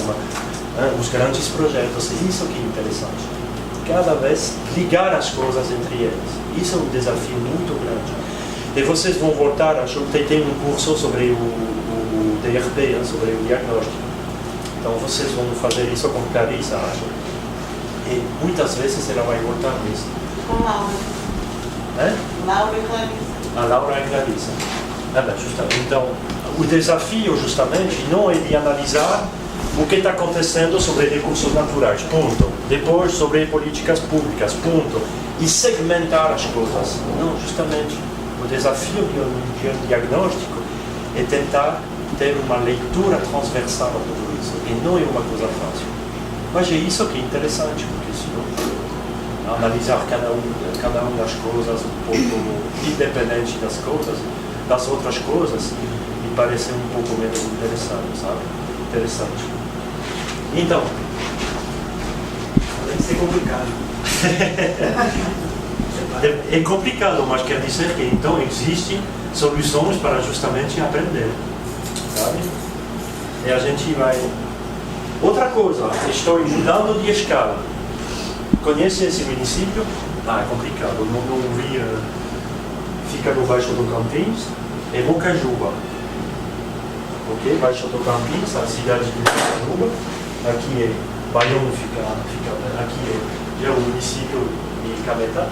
os grandes projetos. É isso que é interessante. Cada vez ligar as coisas entre elas. Isso é um desafio muito grande. E vocês vão voltar, acho que tem um curso sobre o DRP, sobre o diagnóstico. Então vocês vão fazer isso com Clarissa, acho. E muitas vezes ela vai voltar nisso. Com Laura. É? Laura e Clarissa. A Laura e a Clarissa. Justamente. Então, o desafio, justamente, não é de analisar o que está acontecendo sobre recursos naturais, ponto. Depois, sobre políticas públicas, ponto. E segmentar as coisas. Não, justamente, o desafio de um diagnóstico é tentar ter uma leitura transversal a tudo isso. E não é uma coisa fácil. Mas é isso que é interessante, porque senão analisar cada uma das coisas um pouco independente das outras coisas, me parece um pouco menos interessante, sabe? Interessante. Então, Deve ser complicado. é complicado, mas quer dizer que então existem soluções para justamente aprender, sabe? E a gente vai... Outra coisa, estou mudando de escala. Conhece esse município? É complicado, não ouvi. Fica no Baixo do Campins, é Mocajuba. Ok? Baixo do Campins, a cidade de Mocajuba. Aqui é Bayonne, aqui é o município de Cametá.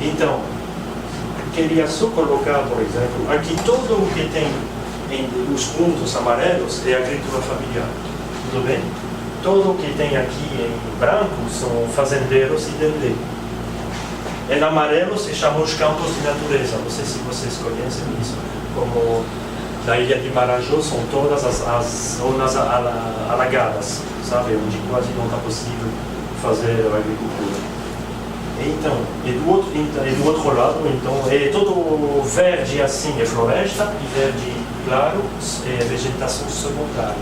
Então, queria só colocar, por exemplo, aqui todo o que tem os pontos amarelos é agricultura familiar. Tudo bem? Todo o que tem aqui em branco são fazendeiros e dendê. Em amarelo se chamam os campos de natureza. Não sei se vocês conhecem isso. Como na ilha de Marajó são todas as zonas alagadas, sabe? Onde quase não está possível fazer a agricultura. Então, e do outro lado, então, é todo verde assim, é floresta, e verde claro é vegetação secundária.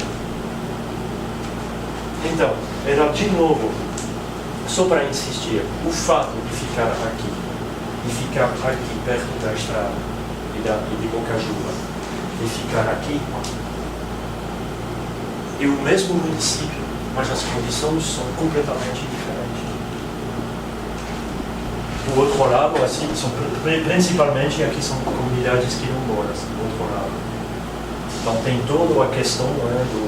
Então, era de novo, só para insistir, o fato de ficar aqui, perto da estrada e de Mocajuba, de ficar aqui, é o mesmo município, mas as condições são completamente diferentes. Do outro lado, assim, são, principalmente aqui são comunidades quilombolas, do outro lado. Então tem toda a questão, né, do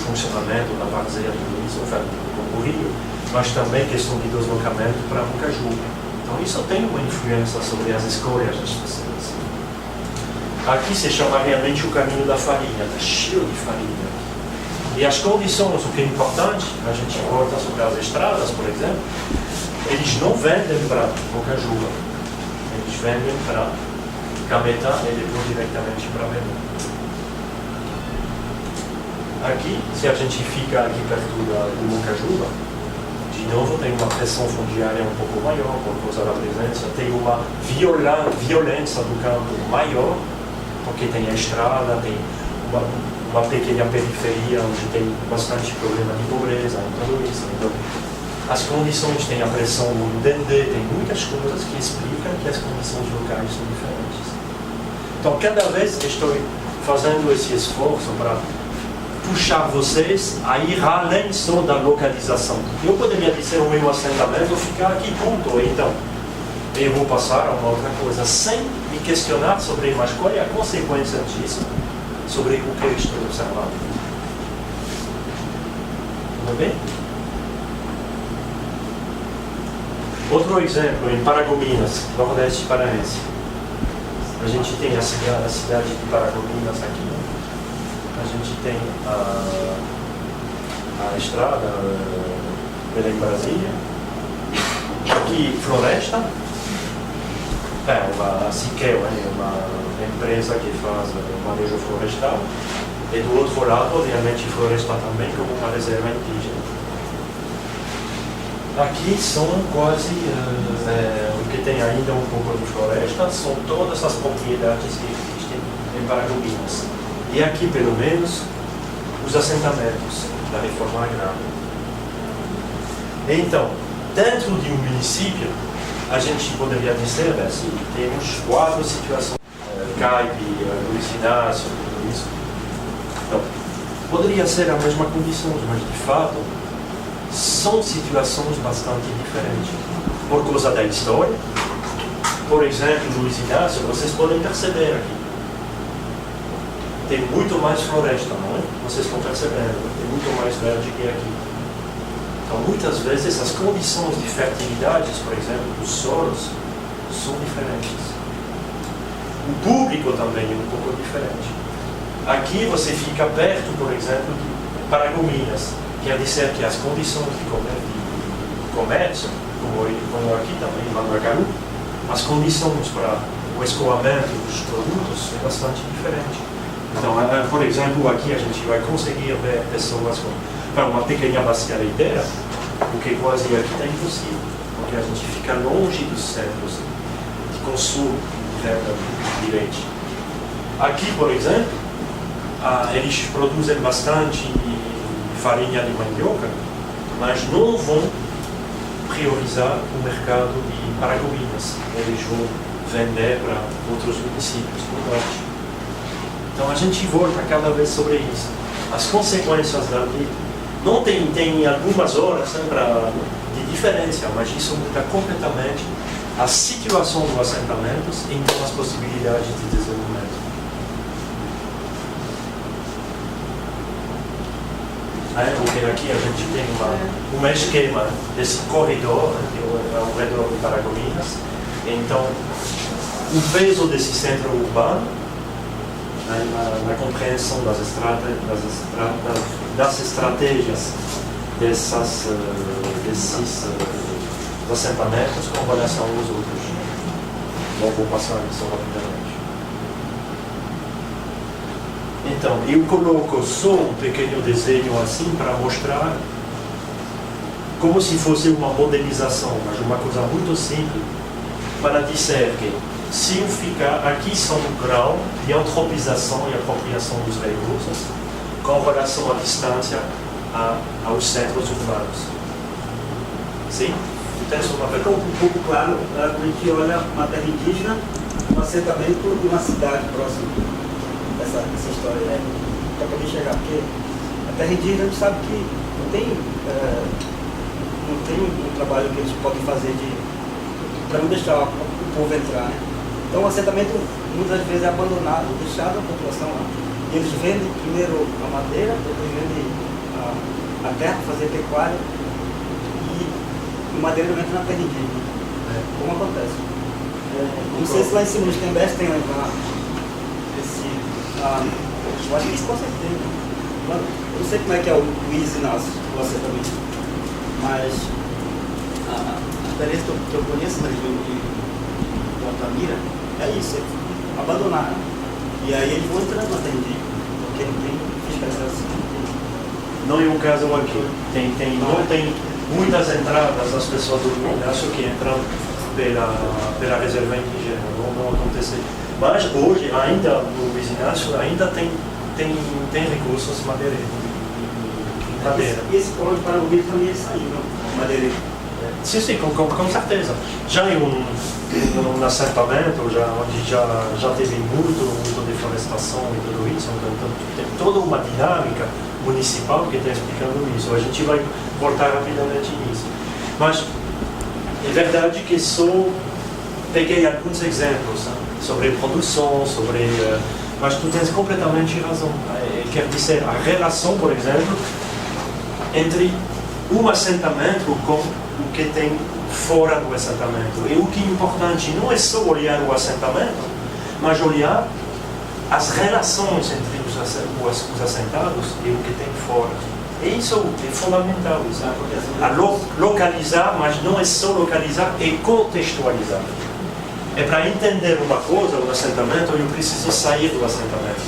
funcionamento da várzea, tudo isso, do rio, mas também questão de deslocamento para Mocajuba. Então isso tem uma influência sobre as escolhas das pessoas. Aqui se chama realmente o caminho da farinha, está cheio de farinha. E as condições, o que é importante, a gente volta sobre as estradas, por exemplo, eles não vendem para Mocajuba, eles vendem para Cametá e depois diretamente para Belém. Aqui, se a gente fica aqui perto de Mocajuba, de novo tem uma pressão fundiária um pouco maior por causa da presença, tem uma violência do campo maior, porque tem a estrada, tem uma pequena periferia onde tem bastante problema de pobreza e tudo isso. Então, as condições, tem a pressão do dendê, tem muitas coisas que explicam que as condições locais são diferentes. Então, cada vez estou fazendo esse esforço para puxar vocês a ir além só da localização. Eu poderia dizer o meu assentamento, ficar aqui, ponto. Então, eu vou passar a uma outra coisa, sem me questionar sobre, mas qual é a consequência disso, sobre o que eu estou observando. Tudo bem? Outro exemplo, em Paragominas, Nordeste Paraense. A gente tem a cidade de Paragominas aqui. A gente tem a estrada Belém-Brasília. Aqui, floresta. A Siquel, uma empresa que faz manejo florestal. E do outro lado, realmente, floresta também, como uma reserva indígena. Aqui são quase, o que tem ainda um pouco de floresta, são todas as propriedades que existem em Paragominas. E aqui, pelo menos, os assentamentos da reforma agrária. Então, dentro de um município, a gente poderia dizer assim, temos 4 situações, Caipe, Luiz Inácio, tudo isso. Então, poderia ser a mesma condição, mas de fato, são situações bastante diferentes. Por causa da história, por exemplo, Luiz Inácio, vocês podem perceber aqui. Tem muito mais floresta, não é? Vocês estão percebendo, tem muito mais verde que aqui. Então, muitas vezes, as condições de fertilidade, por exemplo, dos solos, são diferentes. O público também é um pouco diferente. Aqui você fica perto, por exemplo, de Paragominas, quer dizer que as condições de comércio, como aqui também, em Mangaru, as condições para o escoamento dos produtos é bastante diferente. Então, por exemplo, aqui a gente vai conseguir ver pessoas para uma pequena bacia leiteira, o que quase aqui está impossível, porque a gente fica longe dos centros de consumo de leite. Aqui, por exemplo, eles produzem bastante farinha de mandioca, mas não vão priorizar o mercado de Paragominas. Eles vão vender para outros municípios do norte. Então a gente volta cada vez sobre isso. As consequências da lei não tem algumas horas de diferença, mas isso muda completamente a situação dos assentamentos e então as possibilidades de desenvolvimento. Porque aqui a gente tem um esquema desse corredor ao redor de Paragominas. Então, o peso desse centro urbano na compreensão das estratégias desses assentamentos com relação aos outros. Vou passar isso rapidamente. Então, eu coloco só um pequeno desenho assim para mostrar como se fosse uma modelização, mas uma coisa muito simples, para dizer que se eu ficar aqui são um grau de antropização e apropriação dos recursos com relação à distância aos centros urbanos. Sim? Tens uma Fica pergunta? um pouco claro quando a gente olha uma terra indígena, um assentamento de uma cidade próxima dessa história, né? Para poder chegar, porque a terra indígena a gente sabe que não tem um trabalho que eles podem fazer para não deixar o povo entrar, né? Então o assentamento muitas vezes é abandonado, deixado a população lá. E eles vendem primeiro a madeira, depois vendem a terra para fazer pecuária e madeira não entra na terra indígena. Como acontece? Não sei se lá em cima nos Tembés tem lá esse. Eu acho que isso com certeza. Eu não sei como é que é o Luiz Inácio, o assentamento. Mas a experiência que eu conheço na região de Altamira é isso, é abandonar. E aí eles vão entrando na terra indígena, porque não tem fiscalização. Não é um caso aqui. Não tem muitas entradas das pessoas do Inácio que entram pela reserva indígena. Não acontece. Mas hoje, ainda no Luiz Inácio, ainda tem recursos madeireiros. Madeira. E esse polo de Paragominas também é saiu, não? Madeireiro. Sim, com certeza. Já em um assentamento, onde já teve muito deforestação e tudo isso, então tem toda uma dinâmica municipal que está explicando isso. A gente vai voltar rapidamente nisso. Mas é verdade que só peguei alguns exemplos sobre produção, mas tu tens completamente razão. Quer dizer, a relação, por exemplo, entre um assentamento com o que tem fora do assentamento. E o que é importante não é só olhar o assentamento, mas olhar as relações entre os assentados e o que tem fora. E isso é fundamental. Localizar, mas não é só localizar, é contextualizar. É para entender uma coisa, o assentamento, eu preciso sair do assentamento,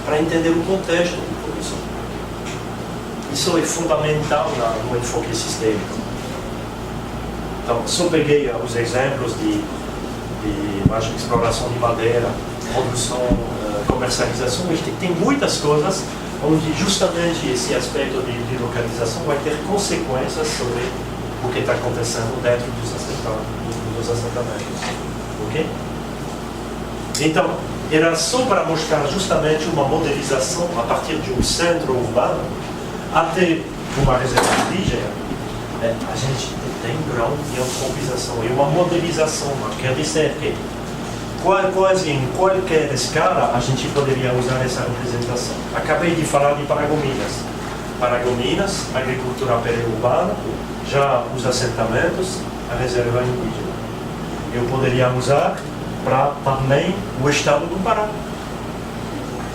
para entender o contexto de produção. Isso é fundamental no enfoque sistêmico. Então, só peguei os exemplos de exploração de madeira, produção, comercialização, mas tem muitas coisas onde justamente esse aspecto de localização vai ter consequências sobre o que está acontecendo dentro dos assentamentos. Ok? Então, era só para mostrar justamente uma modelização a partir de um centro urbano até uma reserva indígena. A gente tem grau de antropização e uma modelização, quer dizer que quase em qualquer escala a gente poderia usar essa representação. Acabei de falar de Paragominas. Paragominas, agricultura periurbana, já os assentamentos, a reserva indígena. Eu poderia usar para também o Estado comparar.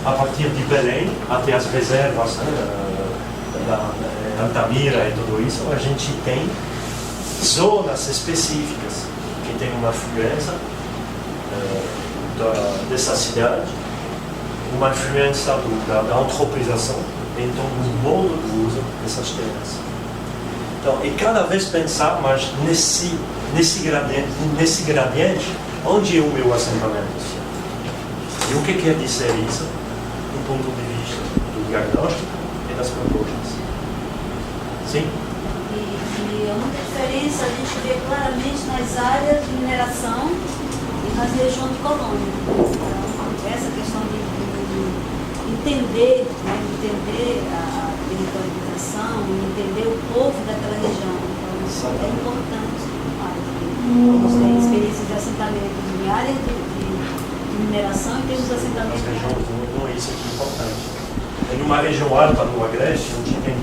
A partir de Belém até as reservas da Altamira e tudo isso, a gente tem zonas específicas que tem uma influência dessa cidade, uma influência da antropização, então do modo de uso dessas terras. Então, e cada vez pensar mais nesse gradiente, onde é o meu assentamento? E o que quer dizer isso, do ponto de vista do diagnóstico e das propostas? Sim? E é uma diferença a gente vê claramente nas áreas de mineração e nas regiões de colônia. Então, essa questão de entender, né, entender a territorialização, entender o povo daquela região. Então, isso é importante demais. Temos experiências de assentamento em áreas de mineração e temos assentamentos. As regiões, não é isso que é importante. É numa região alta no Agreste, onde tem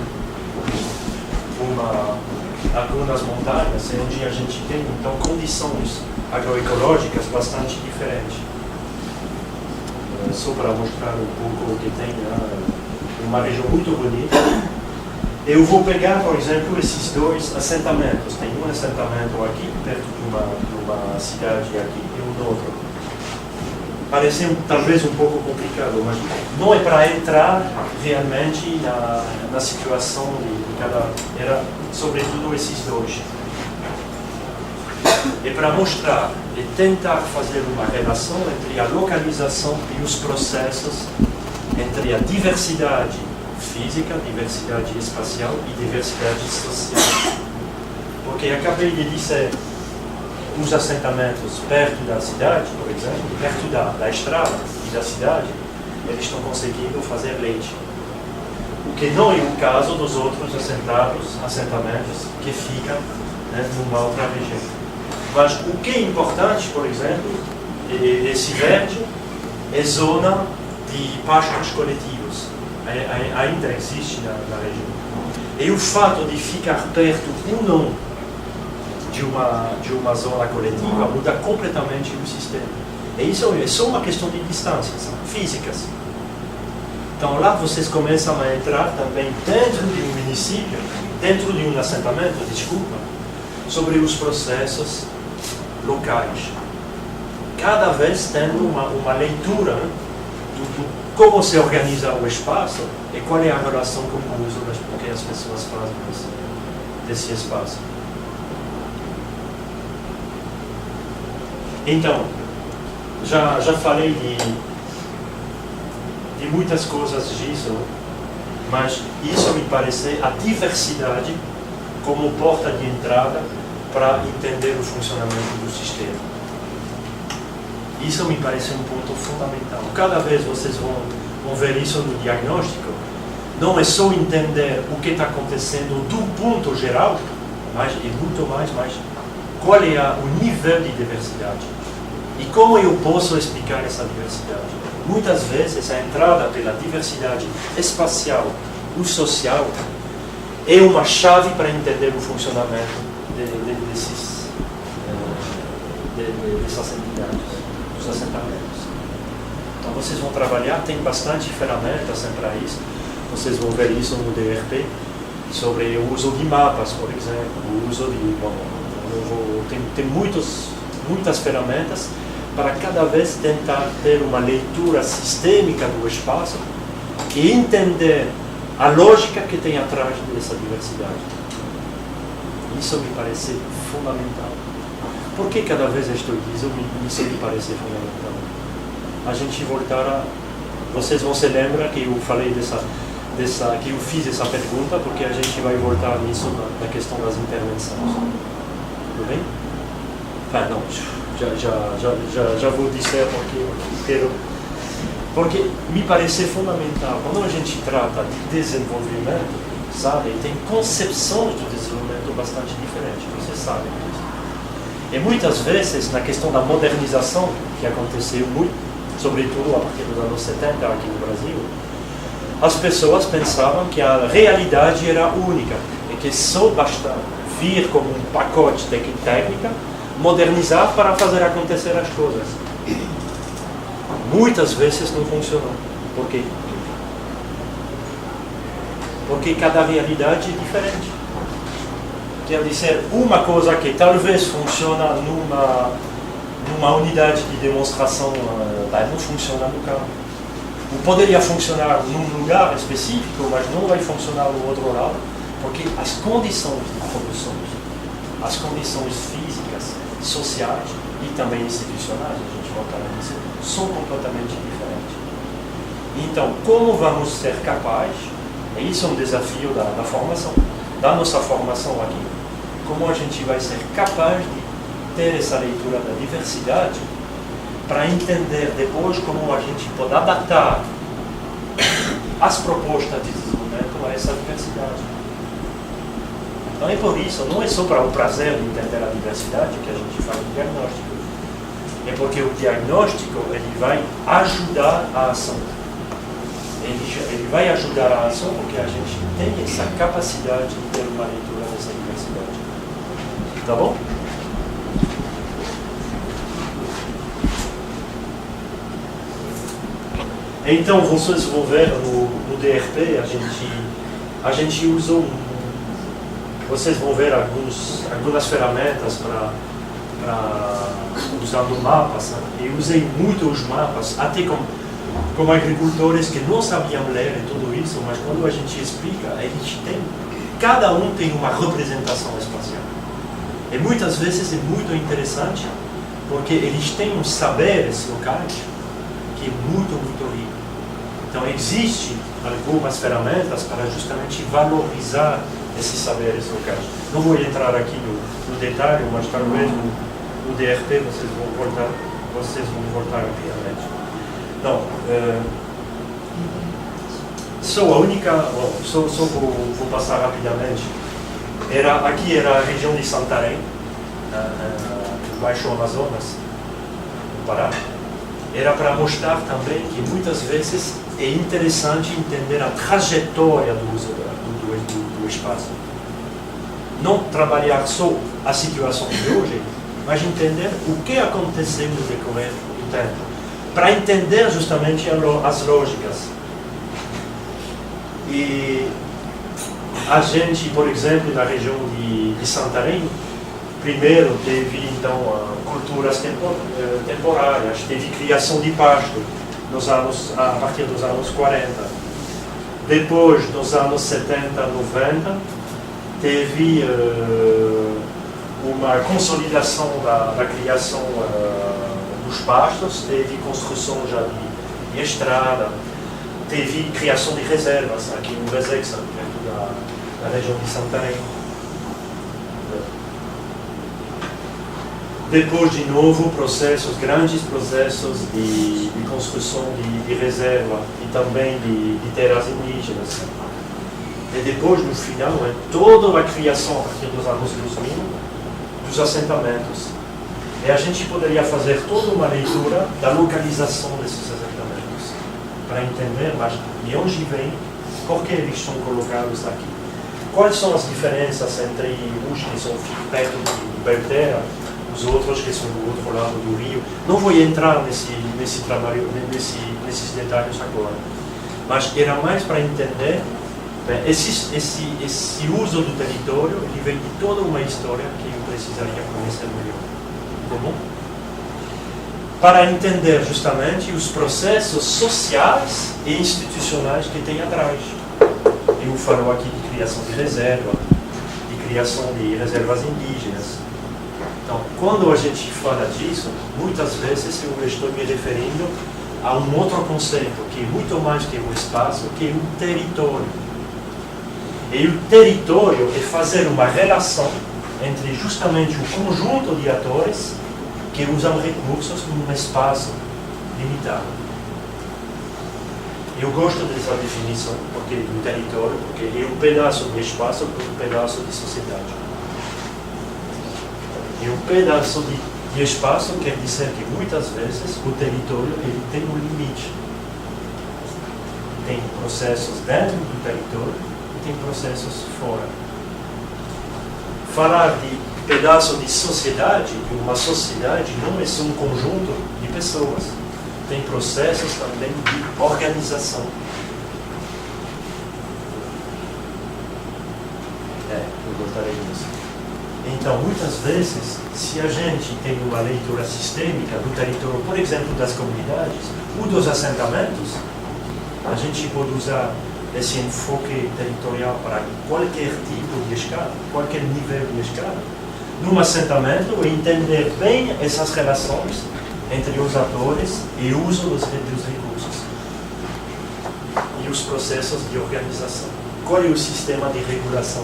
algumas montanhas, onde a gente tem então condições agroecológicas bastante diferentes. Só para mostrar um pouco o que tem, uma região muito bonita. Eu vou pegar, por exemplo, esses dois assentamentos. Tem um assentamento aqui, perto de uma cidade aqui, e um outro. Parece talvez um pouco complicado, mas não é para entrar realmente na situação de cada... Era sobretudo esses dois. É para mostrar e tentar fazer uma relação entre a localização e os processos, entre a diversidade física, diversidade espacial e diversidade social. Porque acabei de dizer, os assentamentos perto da cidade, por exemplo, perto da estrada e da cidade, eles estão conseguindo fazer leite. O que não é o caso dos outros assentamentos que ficam, né, numa outra região. Mas o que é importante, por exemplo, esse verde é zona de pastos coletivos. Ainda existe na região. E o fato de ficar perto ou não de uma zona coletiva muda completamente o sistema. E isso é só uma questão de distâncias físicas. Então lá vocês começam a entrar também dentro de um município, dentro de um assentamento, sobre os processos locais. Cada vez tendo uma leitura, né, de como se organiza o espaço e qual é a relação com o uso que as pessoas fazem desse espaço. Então, já falei de muitas coisas disso, mas isso me parece a diversidade como porta de entrada para entender o funcionamento do sistema. Isso me parece um ponto fundamental. Cada vez vocês vão ver isso no diagnóstico. Não é só entender o que está acontecendo do ponto geral, mas é muito mais qual é o nível de diversidade. E como eu posso explicar essa diversidade? Muitas vezes a entrada pela diversidade espacial ou social é uma chave para entender o funcionamento dessas entidades, dos assentamentos. Então vocês vão trabalhar, tem bastante ferramentas para isso, vocês vão ver isso no DRP, sobre o uso de mapas, por exemplo, o uso de... tem muitas ferramentas para cada vez tentar ter uma leitura sistêmica do espaço e entender a lógica que tem atrás dessa diversidade. Isso me parece fundamental. Por que cada vez estou dizendo isso me parece fundamental? A gente voltar a... Vocês vão se lembrar que eu falei que eu fiz essa pergunta, porque a gente vai voltar nisso na questão das intervenções. Tudo bem? Não, já vou dizer porque me parece fundamental. Quando a gente trata de desenvolvimento, sabe, tem concepções do desenvolvimento bastante diferentes, vocês sabem disso. E muitas vezes, na questão da modernização, que aconteceu muito, sobretudo a partir dos anos 70 aqui no Brasil, as pessoas pensavam que a realidade era única e que só basta vir como um pacote de técnica, modernizar para fazer acontecer as coisas. muitas vezes não funcionam. Por quê? Porque cada realidade é diferente. Quer dizer, uma coisa que talvez funciona numa unidade de demonstração, não funciona no campo. Ou poderia funcionar num lugar específico, mas não vai funcionar no outro lado, porque as condições de produção, as condições físicas, sociais e também institucionais, a gente volta a dizer, são completamente diferentes. Então, como vamos ser capazes, e isso é um desafio da formação, da nossa formação aqui, como a gente vai ser capaz de ter essa leitura da diversidade para entender depois como a gente pode adaptar as propostas de desenvolvimento a essa diversidade. Então é por isso, não é só para o prazer de entender a diversidade que a gente faz o diagnóstico, é porque o diagnóstico ele vai ajudar a ação. Ele vai ajudar a ação porque a gente tem essa capacidade de ter uma leitura dessa diversidade. Tá bom? Então, vocês vão ver no DRP, a gente usou, vocês vão ver algumas ferramentas para usando mapas, né? Eu usei muito os mapas, até como agricultores que não sabiam ler e tudo isso, mas quando a gente explica, cada um tem uma representação espacial. E muitas vezes é muito interessante, porque eles têm uns saberes locais que é muito rico. Então, existem algumas ferramentas para justamente valorizar esses saberes locais. Não vou entrar aqui no detalhe, mas talvez no DRP vocês vão voltar rapidamente. Então, só vou passar rapidamente. Aqui era a região de Santarém, no Baixo Amazonas, no Pará. Era para mostrar também que muitas vezes é interessante entender a trajetória do uso do espaço. Não trabalhar só a situação de hoje, mas entender o que aconteceu no decorrer do tempo. Para entender justamente as lógicas. E a gente, por exemplo, na região de Santarém, primeiro teve então culturas temporárias, teve criação de pasto a partir dos anos 40. Depois, nos anos 70, 90, teve uma consolidação da criação dos pastos, teve construção já de estrada, teve criação de reservas aqui em Bezexa, perto da região de Santarém. Depois, de novo, grandes processos de construção de reserva e também de terras indígenas. E depois, no final, toda a criação a partir dos anos 2000 dos assentamentos. E a gente poderia fazer toda uma leitura da localização desses assentamentos para entender mais de onde vem, por que eles são colocados aqui. Quais são as diferenças entre os que são perto de Belterra, os outros que são do outro lado do rio. Não vou entrar nesse trabalho, nesses detalhes agora. Mas era mais para entender esse uso do território, ele vem de toda uma história que eu precisaria conhecer melhor. Tá bom? Para entender justamente os processos sociais e institucionais que tem atrás. Eu falo aqui de criação de reserva, de criação de reservas indígenas. Então, quando a gente fala disso, muitas vezes eu estou me referindo a um outro conceito, que é muito mais que o espaço, que é o território. E o território é fazer uma relação entre justamente o conjunto de atores que usam recursos num espaço limitado. Eu gosto dessa definição do território, porque é um pedaço de espaço por um pedaço de sociedade. E um pedaço de espaço quer dizer que muitas vezes o território ele tem um limite. Tem processos dentro do território e tem processos fora. Falar de pedaço de sociedade, de uma sociedade, não é só um conjunto de pessoas. tem processos também de organização. Eu gostaria disso. Então, muitas vezes, se a gente tem uma leitura sistêmica do território, por exemplo, das comunidades ou dos assentamentos, a gente pode usar esse enfoque territorial para qualquer tipo de escala, qualquer nível de escala. Num assentamento, entender bem essas relações entre os atores e o uso dos recursos e os processos de organização. Qual é o sistema de regulação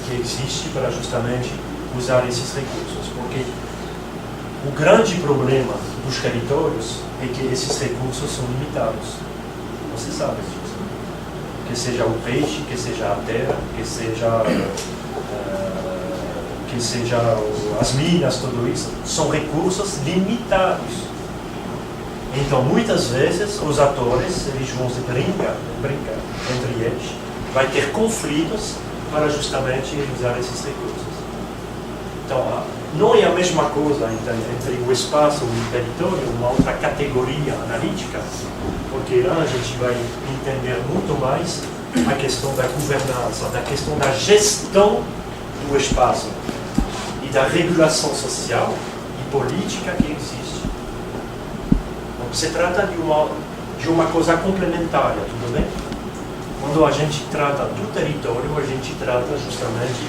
que existe para justamente usar esses recursos? Porque o grande problema dos territórios é que esses recursos são limitados. Você sabe disso. Que seja o peixe, que seja a terra, que seja as minas, tudo isso, são recursos limitados. Então, muitas vezes, os atores eles vão se brincar entre eles, vai ter conflitos para justamente usar esses recursos. Então, não é a mesma coisa entre o espaço e o território, uma outra categoria analítica, porque lá a gente vai entender muito mais a questão da governança, da questão da gestão do espaço e da regulação social e política que existe. Então, se trata de uma coisa complementária, tudo bem? Quando a gente trata do território, a gente trata justamente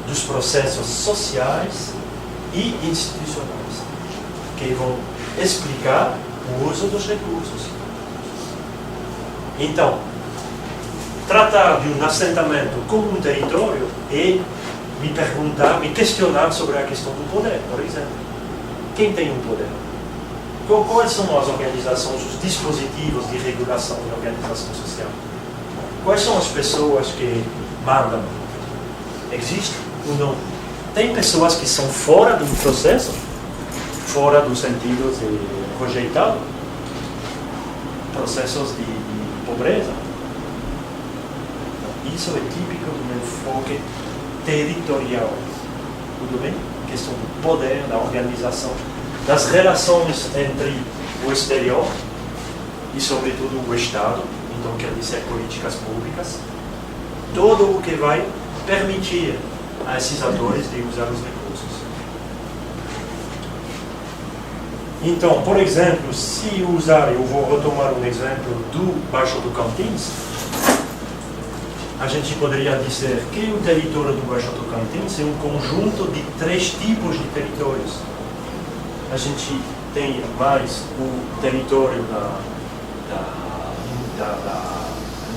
dos processos sociais e institucionais, que vão explicar o uso dos recursos. Então, tratar de um assentamento como um território é me questionar sobre a questão do poder, por exemplo. Quem tem o poder? Quais são as organizações, os dispositivos de regulação e organização social? Quais são as pessoas que mandam? Existe ou não? Tem pessoas que são fora do processo, fora do sentido de rejeitado, processos de pobreza. Isso é típico do enfoque territorial. Tudo bem? A questão do poder, da organização, das relações entre o exterior e, sobretudo, o Estado. Então, quer dizer, políticas públicas. Tudo o que vai permitir a esses atores de usar os recursos. Então, por exemplo, se usar, eu vou retomar um exemplo do Baixo Tocantins, a gente poderia dizer que o território do Baixo Tocantins é um conjunto de 3 tipos de territórios. A gente tem mais o território da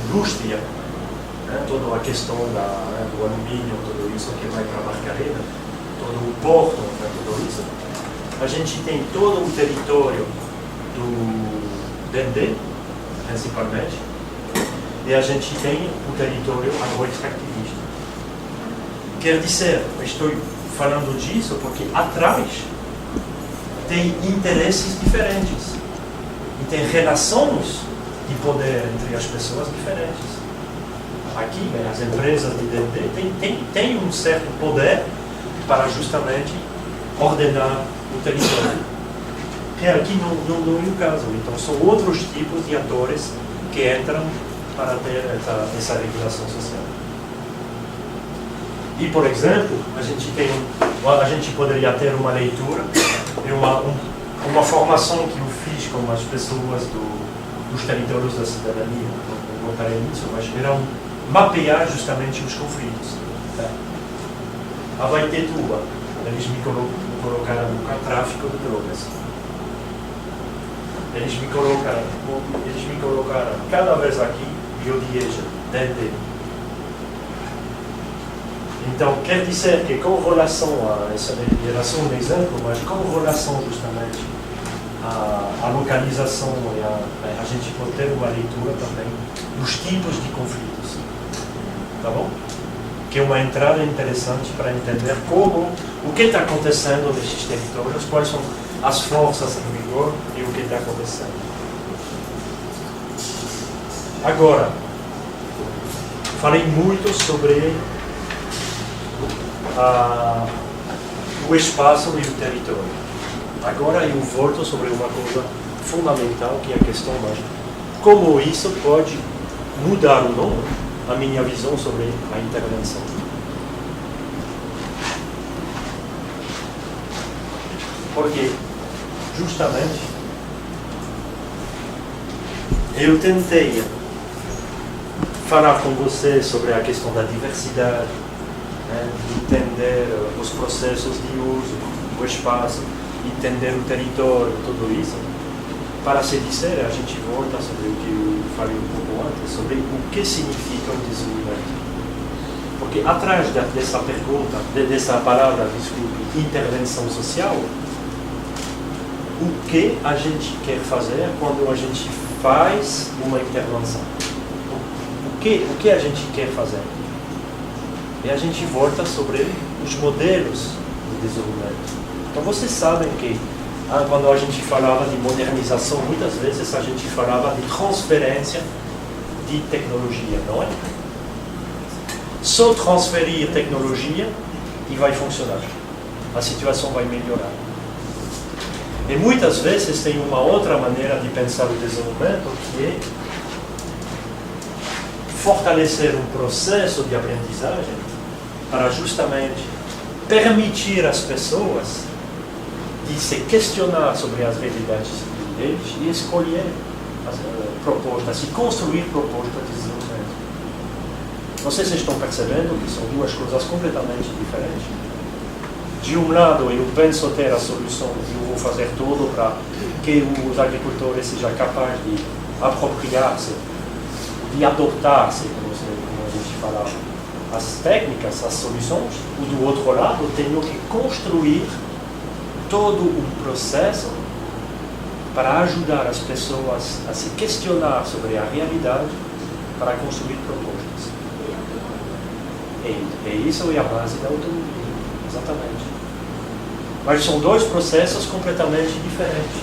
indústria, né? Toda a questão do alumínio, tudo isso que vai para a Barcarena, todo o porto, né? Tudo isso. A gente tem todo o território do Dendê, principalmente, e a gente tem o território agroextrativista. Quer dizer, estou falando disso porque atrás tem interesses diferentes e tem relações de poder entre as pessoas diferentes. Aqui, as empresas de Dendê têm um certo poder para justamente ordenar o território. E aqui não é o caso. Então, são outros tipos de atores que entram para ter essa regulação social. E, por exemplo, a gente poderia ter uma leitura e uma formação que eu fiz com as pessoas dos territórios da cidadania, não voltarei nisso, mas era mapear justamente os conflitos. A Vaitetuba, eles me colocaram no tráfico de drogas. Eles me colocaram cada vez aqui Biodieja, Dendê. Então, quer dizer que com relação a essa geração de exemplo, mas com relação justamente à localização, a gente pode ter uma leitura também dos tipos de conflitos. Tá bom? Que é uma entrada interessante para entender o que está acontecendo nesses territórios, quais são as forças em vigor e o que está acontecendo. Agora, falei muito sobre o espaço e o território. Agora eu volto sobre uma coisa fundamental, que é a questão mais como isso pode mudar ou não a minha visão sobre a intervenção. Porque, justamente, eu tentei falar com você sobre a questão da diversidade, né, entender os processos de uso, o espaço, entender o território, tudo isso. Para se dizer, a gente volta sobre o que eu falei um pouco antes, sobre o que significa o desenvolvimento. Porque atrás dessa pergunta, dessa palavra, desculpe, intervenção social, o que a gente quer fazer quando a gente faz uma intervenção? O que a gente quer fazer? E a gente volta sobre os modelos de desenvolvimento. Então vocês sabem que quando a gente falava de modernização, muitas vezes a gente falava de transferência de tecnologia, não é? Só transferir tecnologia e vai funcionar. A situação vai melhorar. E muitas vezes tem uma outra maneira de pensar o desenvolvimento, que é fortalecer um processo de aprendizagem para justamente permitir às pessoas de se questionar sobre as realidades deles e escolher as propostas e construir propostas de desenvolvimento. Vocês estão percebendo que são duas coisas completamente diferentes. De um lado, eu penso ter a solução e eu vou fazer tudo para que os agricultores sejam capazes de apropriar-se, de adoptar-se, como a gente falava, as técnicas, as soluções. E do outro lado, tenho que construir todo um processo para ajudar as pessoas a se questionar sobre a realidade para construir propostas. E isso é a base da autonomia, exatamente. Mas são dois processos completamente diferentes.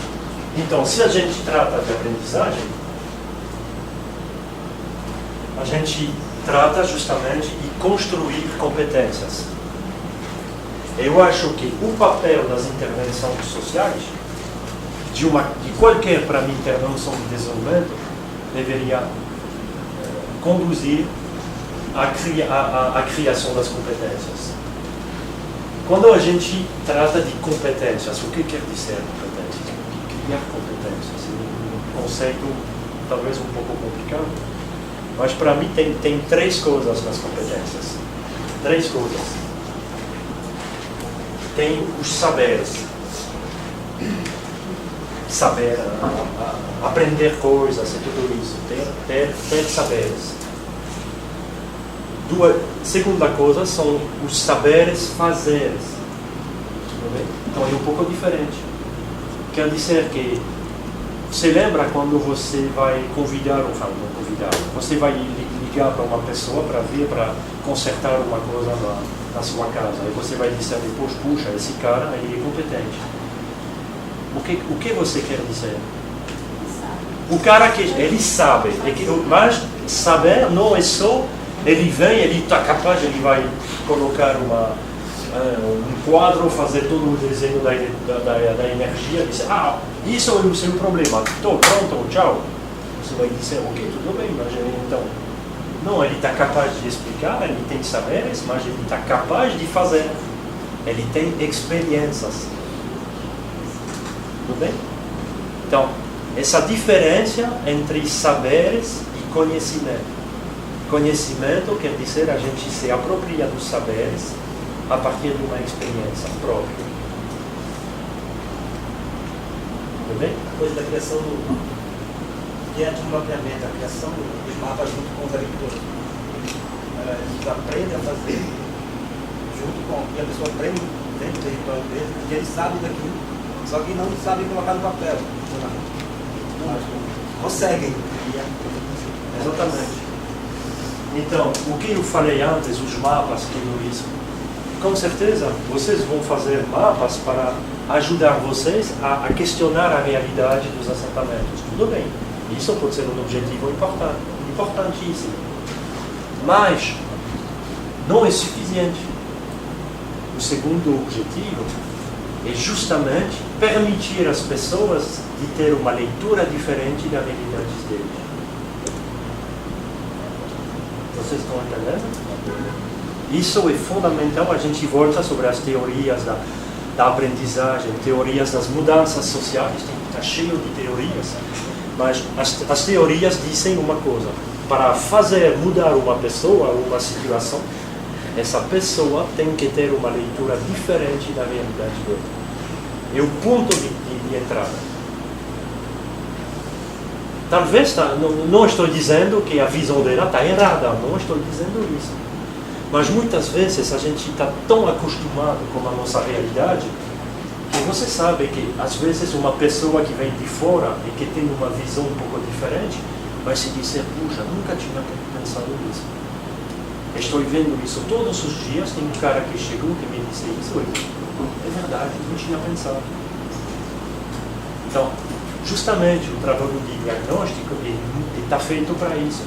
Então, se a gente trata de aprendizagem, a gente trata justamente de construir competências. Eu acho que o papel das intervenções sociais, de qualquer, para mim, intervenção de desenvolvimento, deveria conduzir à criação das competências. Quando a gente trata de competências, o que quer dizer competências? Criar competências. É um conceito talvez um pouco complicado, mas para mim tem três coisas nas competências. Três coisas. Tem os saberes. Saber, aprender coisas e tudo isso. Ter saberes. Segunda coisa são os saberes fazeres. Então é um pouco diferente. Quer dizer que você lembra quando você vai convidar, você vai ligar para uma pessoa para vir para consertar uma coisa na sua casa, e você vai dizer depois, puxa, esse cara ele é competente. O que você quer dizer? O cara que ele sabe, mas saber não é só ele vem, ele está capaz, ele vai colocar um quadro, fazer todo o desenho da energia, e dizer, isso é o seu problema, estou pronto, tchau. Você vai dizer, ok, tudo bem, mas então, não, ele está capaz de explicar, ele tem saberes, mas ele está capaz de fazer, ele tem experiências. Tudo bem? Então, essa diferença entre saberes e conhecimento. Conhecimento quer dizer a gente se apropria dos saberes a partir de uma experiência própria. Tudo bem? A coisa da criação que é propriamente a criação dos mapas junto com os agricultores. Eles aprendem a fazer junto com, e a pessoa aprende dentro do território dele, porque ele sabe daquilo, só que não sabe colocar no papel. Mas conseguem. Exatamente. Então, o que eu falei antes, os mapas que eu disse, com certeza vocês vão fazer mapas para ajudar vocês a questionar a realidade dos assentamentos. Tudo bem, isso pode ser um objetivo importantíssimo. Mas não é suficiente. O segundo objetivo é justamente permitir às pessoas de ter uma leitura diferente da realidade deles. Vocês estão entendendo? Isso é fundamental. A gente volta sobre as teorias da aprendizagem, teorias das mudanças sociais, está cheio de teorias, mas as teorias dizem uma coisa: para fazer mudar uma pessoa, uma situação, essa pessoa tem que ter uma leitura diferente da realidade dela. É o ponto de entrada. Talvez, não estou dizendo que a visão dela está errada, não estou dizendo isso. Mas muitas vezes a gente está tão acostumado com a nossa realidade que você sabe que às vezes uma pessoa que vem de fora e que tem uma visão um pouco diferente vai se dizer: puxa, nunca tinha pensado nisso. Estou vendo isso todos os dias, tem um cara que chegou que me disse isso, é verdade, não tinha pensado. Então, justamente o trabalho de diagnóstico está feito para isso.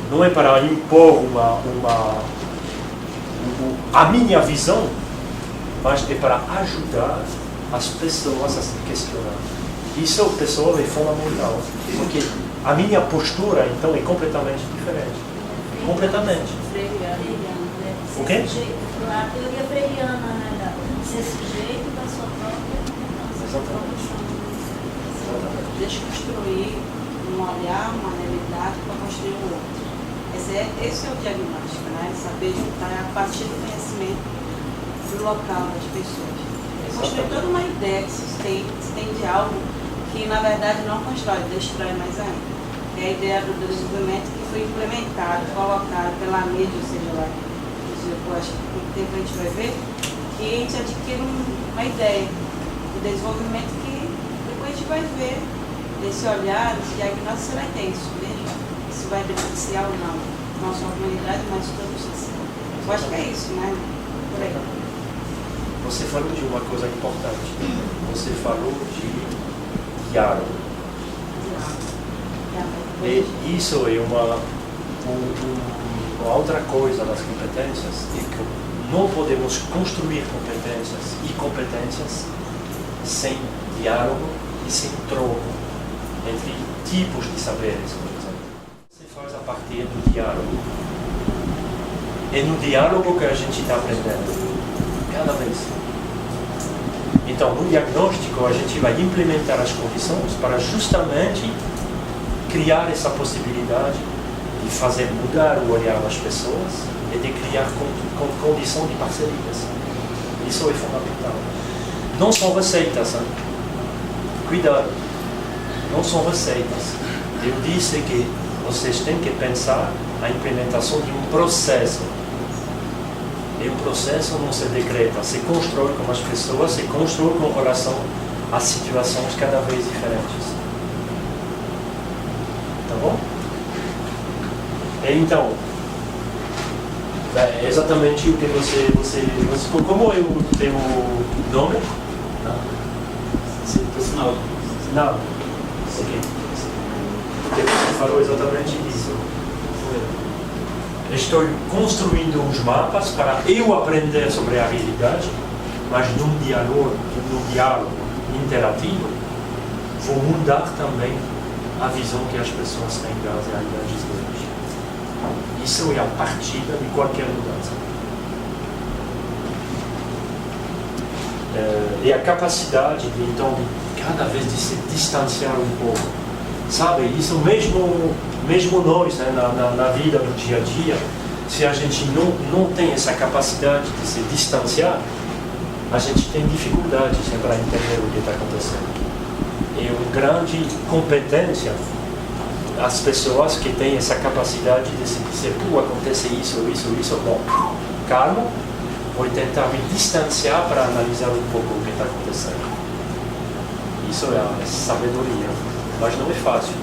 Não é para impor a minha visão, mas é para ajudar as pessoas a se questionar. Isso, pessoal, é fundamental, porque a minha postura, então, é completamente diferente. Completamente. O quê? A teoria freiriana, né? Ser sujeito da sua própria desconstruir um olhar, uma realidade para construir o outro. Esse é o diagnóstico, né? Saber juntar a partir do conhecimento do local das pessoas. Construir toda uma ideia que se tem de algo que na verdade não constrói, destrói mais ainda. É a ideia do desenvolvimento que foi implementado, colocado pela mídia, ou seja, lá, eu acho que com o tempo a gente vai ver, que a gente adquire uma ideia de desenvolvimento que depois a gente vai ver desse olhar, desse diagnóstico, você vai ter isso mesmo, se vai beneficiar ou não, não só a comunidade, mas todos assim. Eu acho que é isso, né? Por aí. Você falou de uma coisa importante. Você falou de diálogo. E isso é uma outra coisa das competências, é que não podemos construir competências sem diálogo e sem troca entre tipos de saberes, por exemplo. Você faz a partir do diálogo. É no diálogo que a gente está aprendendo, cada vez. Então, no diagnóstico, a gente vai implementar as condições para justamente criar essa possibilidade de fazer mudar o olhar das pessoas e de criar condição de parcerias. Isso é fundamental. Não são receitas, hein? Cuidado, não são receitas. Eu disse que vocês têm que pensar a implementação de um processo. E o processo não se decreta, se constrói com as pessoas, se constrói com relação a situações cada vez diferentes. Tá bom? Então, é exatamente o que você como é o teu nome? Sinal. Não. Ok. Porque você falou exatamente isso. Estou construindo os mapas para eu aprender sobre a realidade, mas num diálogo interativo, vou mudar também a visão que as pessoas têm das realidades deles. Isso é a partida de qualquer mudança. E a capacidade, então, de cada vez de se distanciar um pouco. Sabe, isso mesmo nós, né, na vida do dia a dia, se a gente não tem essa capacidade de se distanciar, a gente tem dificuldades, né, para entender o que está acontecendo. É uma grande competência as pessoas que têm essa capacidade de se dizer: pô, acontece isso, bom, calma, vou tentar me distanciar para analisar um pouco o que está acontecendo. Isso é a sabedoria, mas não é fácil.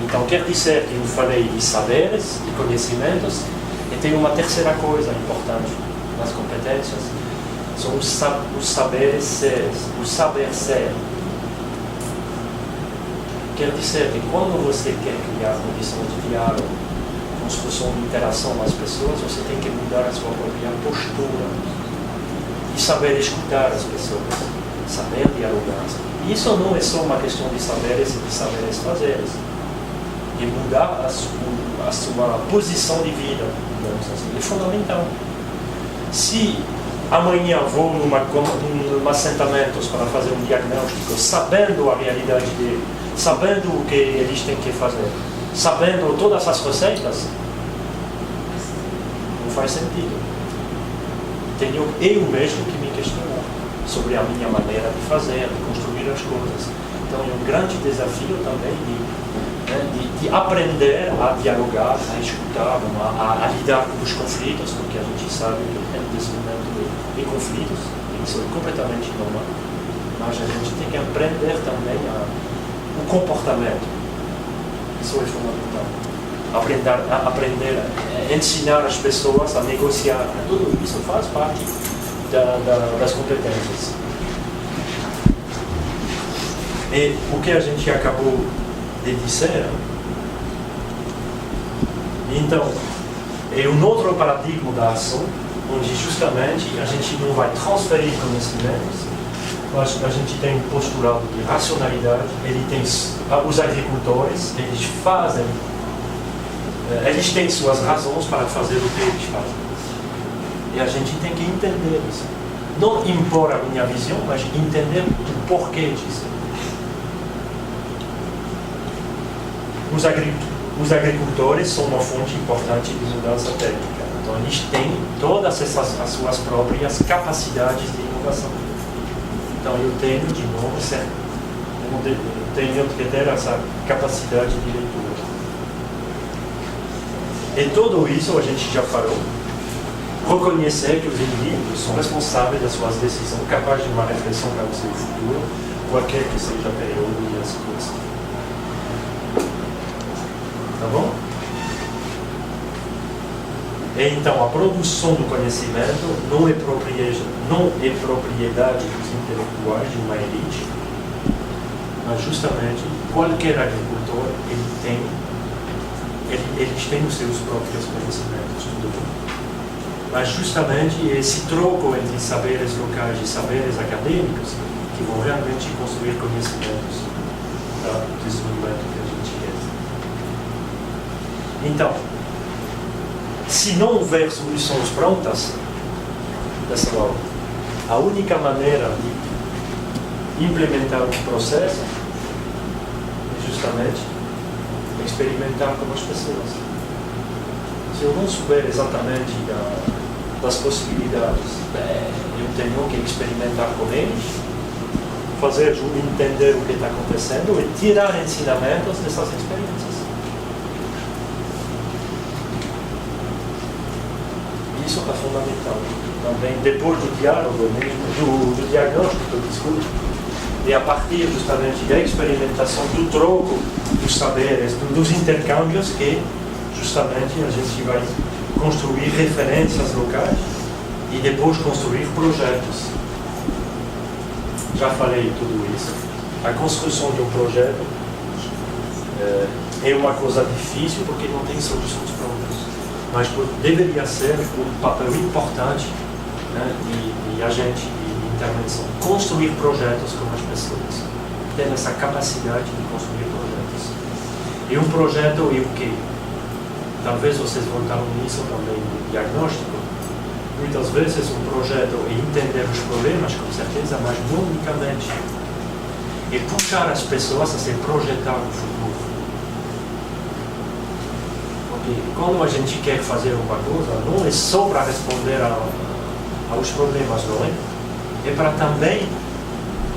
Então, quer dizer que eu falei de saberes, de conhecimentos, e tem uma terceira coisa importante nas competências, são os saberes seres, o saber ser. Quer dizer que quando você quer criar condições de diálogo, construção de interação com as pessoas, você tem que mudar a sua própria postura. e saber escutar as pessoas, saber dialogar. E isso não é só uma questão de saberes e de saberes fazeres, de mudar a sua posição de vida, digamos assim, é fundamental. Se amanhã vou num assentamentos para fazer um diagnóstico, sabendo a realidade dele, sabendo o que eles têm que fazer, sabendo todas as receitas, não faz sentido. Tenho eu mesmo que me questionar sobre a minha maneira de fazer, de construir as coisas. Então é um grande desafio também de aprender a dialogar, a escutar, a lidar com os conflitos, porque a gente sabe que tem um desenvolvimento de conflitos, isso é completamente normal, mas a gente tem que aprender também o comportamento, isso é fundamental. Aprender a ensinar as pessoas a negociar, tudo isso faz parte das competências. E o que a gente acabou de dizer, então, é um outro paradigma da ação, onde justamente a gente não vai transferir conhecimentos, mas a gente tem um postulado de racionalidade, os agricultores, eles têm suas razões para fazer o que eles fazem. E a gente tem que entender isso. Não impor a minha visão, mas entender o porquê disso. Os agricultores são uma fonte importante de mudança técnica. Então, eles têm todas as suas próprias capacidades de inovação. Então, eu tenho, de novo, tenho que ter essa capacidade de leitura. E tudo isso a gente já falou. Reconhecer que os indivíduos são responsáveis das suas decisões, capazes de uma reflexão para o seu futuro, qualquer que seja a período e a situação. Tá bom? E então, a produção do conhecimento não é propriedade dos intelectuais de uma elite, mas justamente qualquer agricultor, eles têm os seus próprios conhecimentos, tudo bem. Mas justamente esse troco entre saberes locais e saberes acadêmicos que vão realmente construir conhecimentos do desenvolvimento que a gente quer. Então, se não houver soluções prontas dessa aula, a única maneira de implementar um processo é justamente experimentar com as pessoas. Se eu não souber exatamente das possibilidades, eu tenho que experimentar com eles, fazer entender o que está acontecendo e tirar ensinamentos dessas experiências. Isso é fundamental. Também, depois do diálogo, do diagnóstico, desculpe, e a partir justamente da experimentação, do troco dos saberes, dos intercâmbios, que justamente a gente vai construir referências locais e depois construir projetos. Já falei tudo isso. A construção de um projeto é uma coisa difícil porque não tem soluções prontas, mas deveria ser um papel importante, né, de agente de intervenção. Construir projetos com as pessoas. Ter essa capacidade de construir projetos. E um projeto é o quê? Talvez vocês voltaram nisso também no diagnóstico. Muitas vezes um projeto é entender os problemas, com certeza, mas não unicamente. É puxar as pessoas a se projetar no futuro. Porque quando a gente quer fazer uma coisa, não é só para responder aos problemas, não é? É para também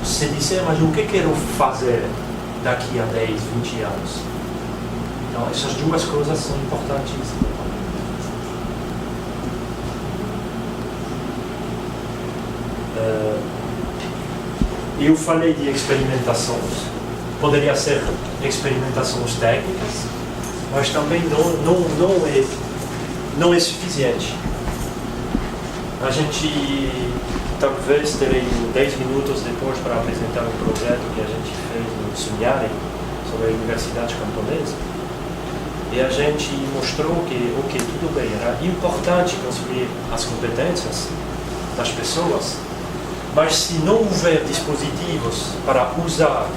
se dizer, mas o que quero fazer daqui a 10, 20 anos? Então, essas duas coisas são importantíssimas. Eu falei de experimentações. Poderia ser experimentações técnicas, mas também não é suficiente. A gente talvez terei 10 minutos depois para apresentar um projeto que a gente fez no Semiárido sobre a Universidade Camponesa. E a gente mostrou que, tudo bem, era importante construir as competências, das pessoas, mas se não houver dispositivos para usar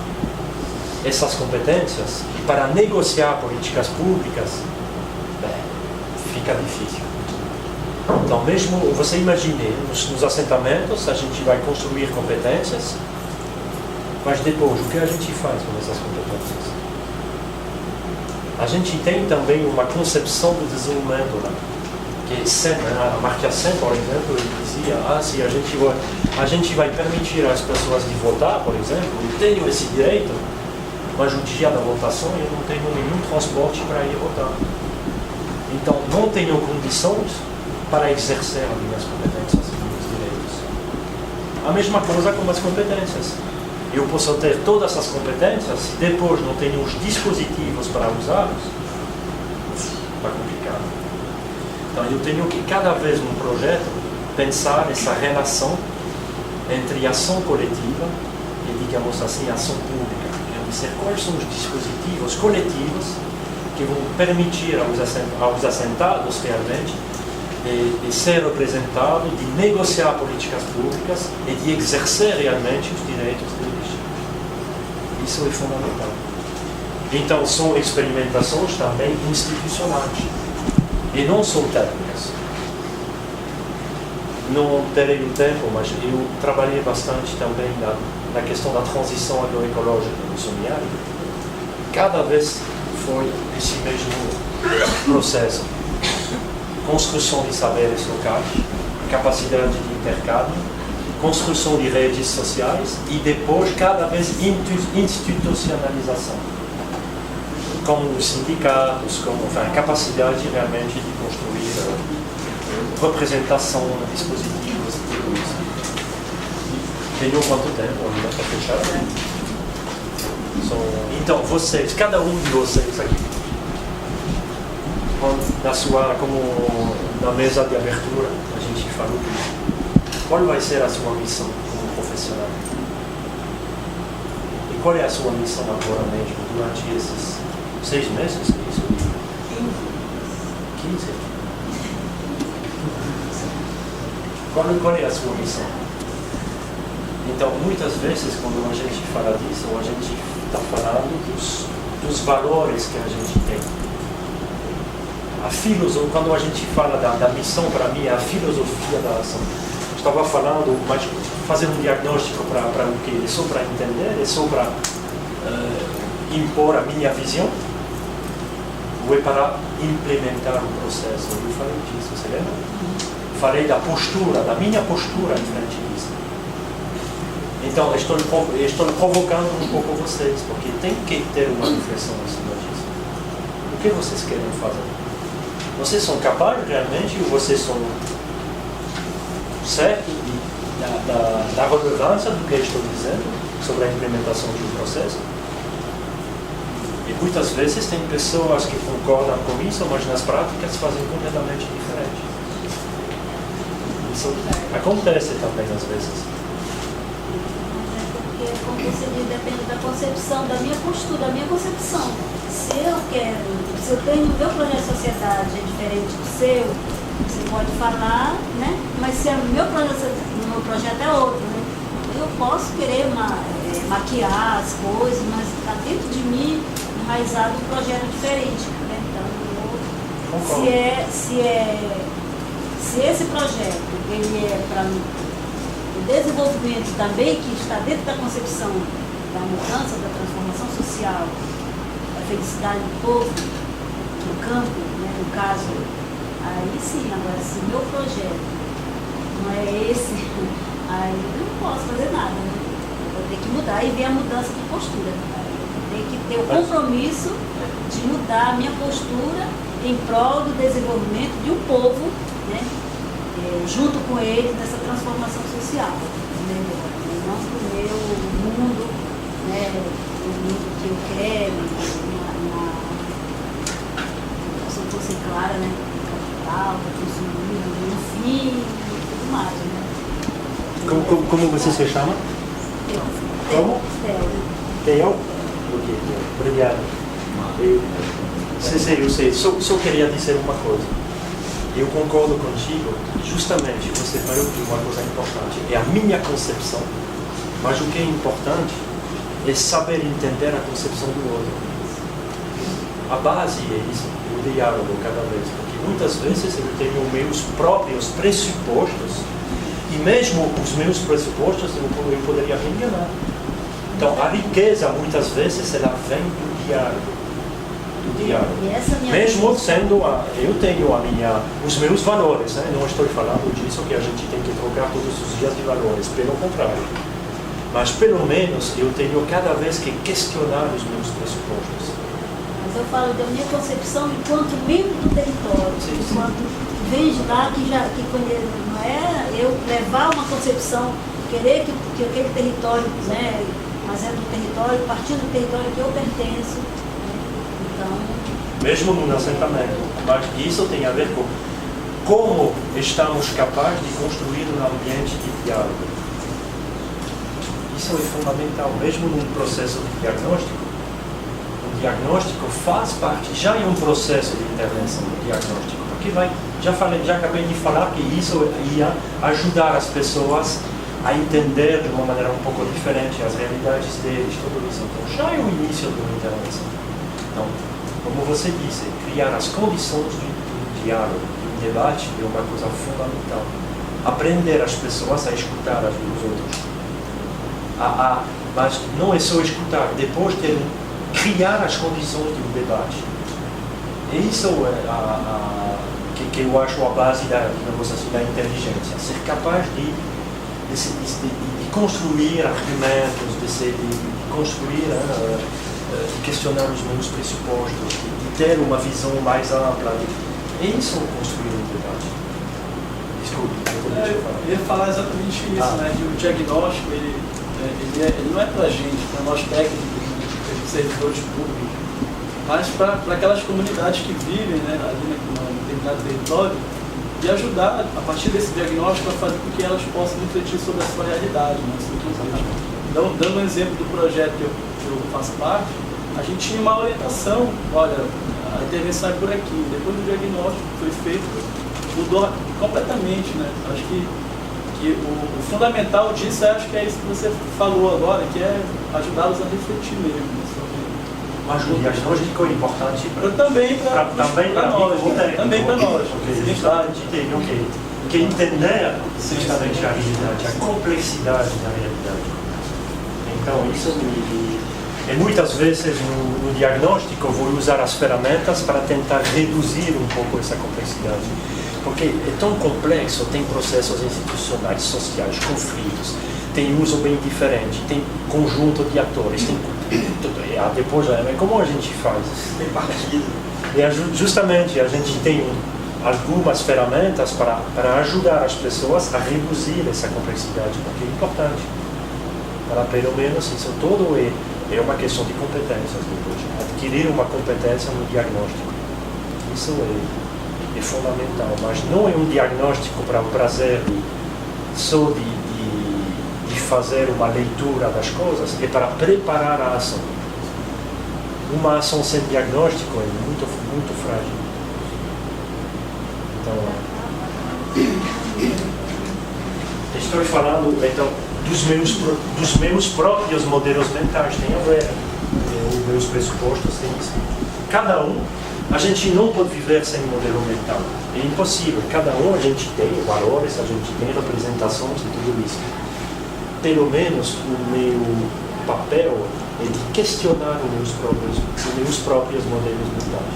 essas competências e para negociar políticas públicas, fica difícil. Então, mesmo você imagine, nos assentamentos a gente vai construir competências, mas depois, o que a gente faz com essas competências? A gente tem também uma concepção do desenvolvimento, né? Que a Amartya Sen, por exemplo, ele dizia, se a gente vai permitir às pessoas de votar, por exemplo, eu tenho esse direito, mas no dia da votação eu não tenho nenhum transporte para ir votar. Então, não tenho condições para exercer as minhas competências e meus direitos. A mesma coisa com as competências. Eu posso ter todas as competências, se depois não tenho os dispositivos para usá-los, está complicado. Então, eu tenho que, cada vez no projeto, pensar essa relação entre ação coletiva e, digamos assim, ação pública. Quer dizer, quais são os dispositivos coletivos que vão permitir aos assentados realmente de ser representados, de negociar políticas públicas e de exercer realmente os direitos deles. Isso é fundamental. Então, são experimentações também institucionais e não são técnicas. Não terei o tempo, mas eu trabalhei bastante também na questão da transição agroecológica no semiárido. Cada vez foi esse mesmo processo. Construção de saberes locais, capacidade de intercâmbio, construção de redes sociais e depois cada vez institucionalização. Com os sindicatos, a capacidade realmente de construir representação, dispositivos e tudo isso. Tenho quanto tempo ainda para fechar? Então, vocês, cada um de vocês aqui, como na mesa de abertura, a gente falou, qual vai ser a sua missão como profissional? E qual é a sua missão agora mesmo, durante esses 6 meses? É isso? 15? Qual é a sua missão? Então, muitas vezes, quando a gente fala disso, a gente está falando dos valores que a gente tem. A filosofia, quando a gente fala da missão, para mim, é a filosofia da ação. Estava falando, mas fazer um diagnóstico para o que? É só para entender? É só para impor a minha visão? Ou é para implementar o processo? Eu falei disso, você lembra? Falei da postura, da minha postura em frente disso. Então, estou provocando um pouco vocês, porque tem que ter uma reflexão em cima disso. O que vocês querem fazer? Vocês são capazes realmente, ou vocês são certos da relevância do que eu estou dizendo sobre a implementação de um processo? E muitas vezes tem pessoas que concordam com isso, mas nas práticas fazem completamente diferente. Isso acontece também às vezes. Porque, como você diz, depende da concepção, da minha postura, da minha concepção. Se eu tenho o meu projeto de sociedade é diferente do seu, você pode falar, né? Mas se o meu projeto é outro, né? Eu posso querer maquiar as coisas, mas está dentro de mim enraizado um projeto diferente. Né? Então, se esse projeto ele é para o desenvolvimento também, que está dentro da concepção da mudança, da transformação social, felicidade do povo, do campo, né, no caso, aí sim, agora se meu projeto não é esse, aí eu não posso fazer nada, né? Eu vou ter que mudar e ver a mudança de postura. Eu tenho que ter o compromisso de mudar a minha postura em prol do desenvolvimento de um povo, né, junto com eles nessa transformação social, né, não para o meu mundo, né, o mundo que eu quero, se fosse clara, né? Capital, consumir, enfim, tudo mais, né? Como você se chama? Como? Theo? Ok, obrigado. Eu sei. Só queria dizer uma coisa. eu concordo contigo, justamente você falou de uma coisa importante, é a minha concepção, mas o que é importante é saber entender a concepção do outro. A base é isso, o diálogo cada vez, porque muitas vezes eu tenho meus próprios pressupostos e mesmo os meus pressupostos eu poderia me enganar. Então a riqueza muitas vezes ela vem do diálogo. Mesmo sendo eu tenho os meus valores, né? Não estou falando disso que a gente tem que trocar todos os dias de valores, pelo contrário. Mas pelo menos eu tenho cada vez que questionar os meus pressupostos. Mas eu falo da minha concepção enquanto membro do território, enquanto vem de lá que conhece, não é eu levar uma concepção, querer que aquele território, né, mas é do território, partir do território que eu pertenço. Mesmo no assentamento, mas isso tem a ver com como estamos capazes de construir um ambiente de diálogo. Isso é fundamental, mesmo num processo de diagnóstico. O diagnóstico faz parte, já é um processo de intervenção do diagnóstico, porque já acabei de falar que isso ia ajudar as pessoas a entender de uma maneira um pouco diferente as realidades deles, tudo isso. Então já é o início de uma intervenção. Então, como você disse, criar as condições de diálogo, de debate é uma coisa fundamental. Aprender as pessoas a escutar as dos outros. Mas não é só escutar, depois criar as condições de um debate. E isso é que eu acho a base da inteligência. Ser capaz de construir argumentos, de construir, de questionar os meus pressupostos, de ter uma visão mais ampla. É isso construir um debate. Desculpe, eu ia falar exatamente isso, né? Que o diagnóstico ele não é para a gente, para nós técnicos, servidores públicos, mas para aquelas comunidades que vivem, né, ali no determinado território, e ajudar, a partir desse diagnóstico, a fazer com que elas possam refletir sobre a sua realidade. Né? Então, dando um exemplo do projeto que eu faço parte, a gente tinha uma orientação, olha, a intervenção é por aqui. Depois do diagnóstico que foi feito, mudou completamente. Né? Acho que o fundamental disso, acho que é isso que você falou agora, que é ajudá-los a refletir mesmo. Mas o diagnóstico é importante também para nós. Também para nós. Porque a gente tem que entender justamente a realidade, a complexidade da realidade. Então, isso e muitas vezes no diagnóstico eu vou usar as ferramentas para tentar reduzir um pouco essa complexidade. Porque é tão complexo, tem processos institucionais, sociais, conflitos, tem uso bem diferente, tem conjunto de atores, tem depois como a gente faz? Tem partido. E justamente a gente tem algumas ferramentas para ajudar as pessoas a reduzir essa complexidade, porque é importante. Para pelo menos isso tudo é uma questão de competências depois. Adquirir uma competência no diagnóstico. Isso é fundamental, mas não é um diagnóstico para o prazer só de fazer uma leitura das coisas, é para preparar a ação. Uma ação sem diagnóstico é muito, muito frágil. Então, estou falando dos meus próprios modelos mentais, tem a ver, os meus pressupostos têm isso. Cada um, a gente não pode viver sem modelo mental. É impossível. Cada um a gente tem valores, a gente tem representações e tudo isso. Pelo menos o meu papel é de questionar os meus próprios modelos mentais.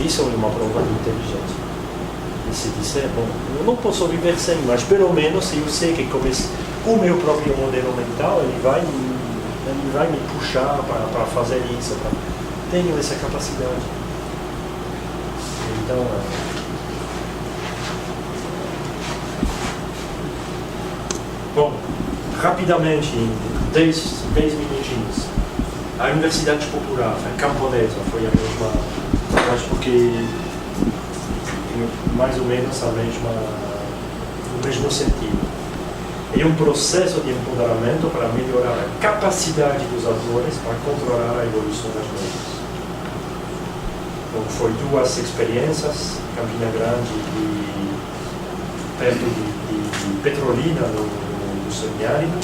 Isso é uma prova de inteligência. E se disser, bom, eu não posso viver sem, mas pelo menos eu sei que o meu próprio modelo mental ele vai me puxar para fazer isso. Tenho essa capacidade. Então, bom, rapidamente, em 10 minutinhos, a Universidade Popular Camponesa foi a mesma, eu acho porque mais ou menos o mesmo sentido. É um processo de empoderamento para melhorar a capacidade dos atores para controlar a evolução das normas. Então, foi 2 experiências, Campina Grande e perto de Petrolina, no semiárido.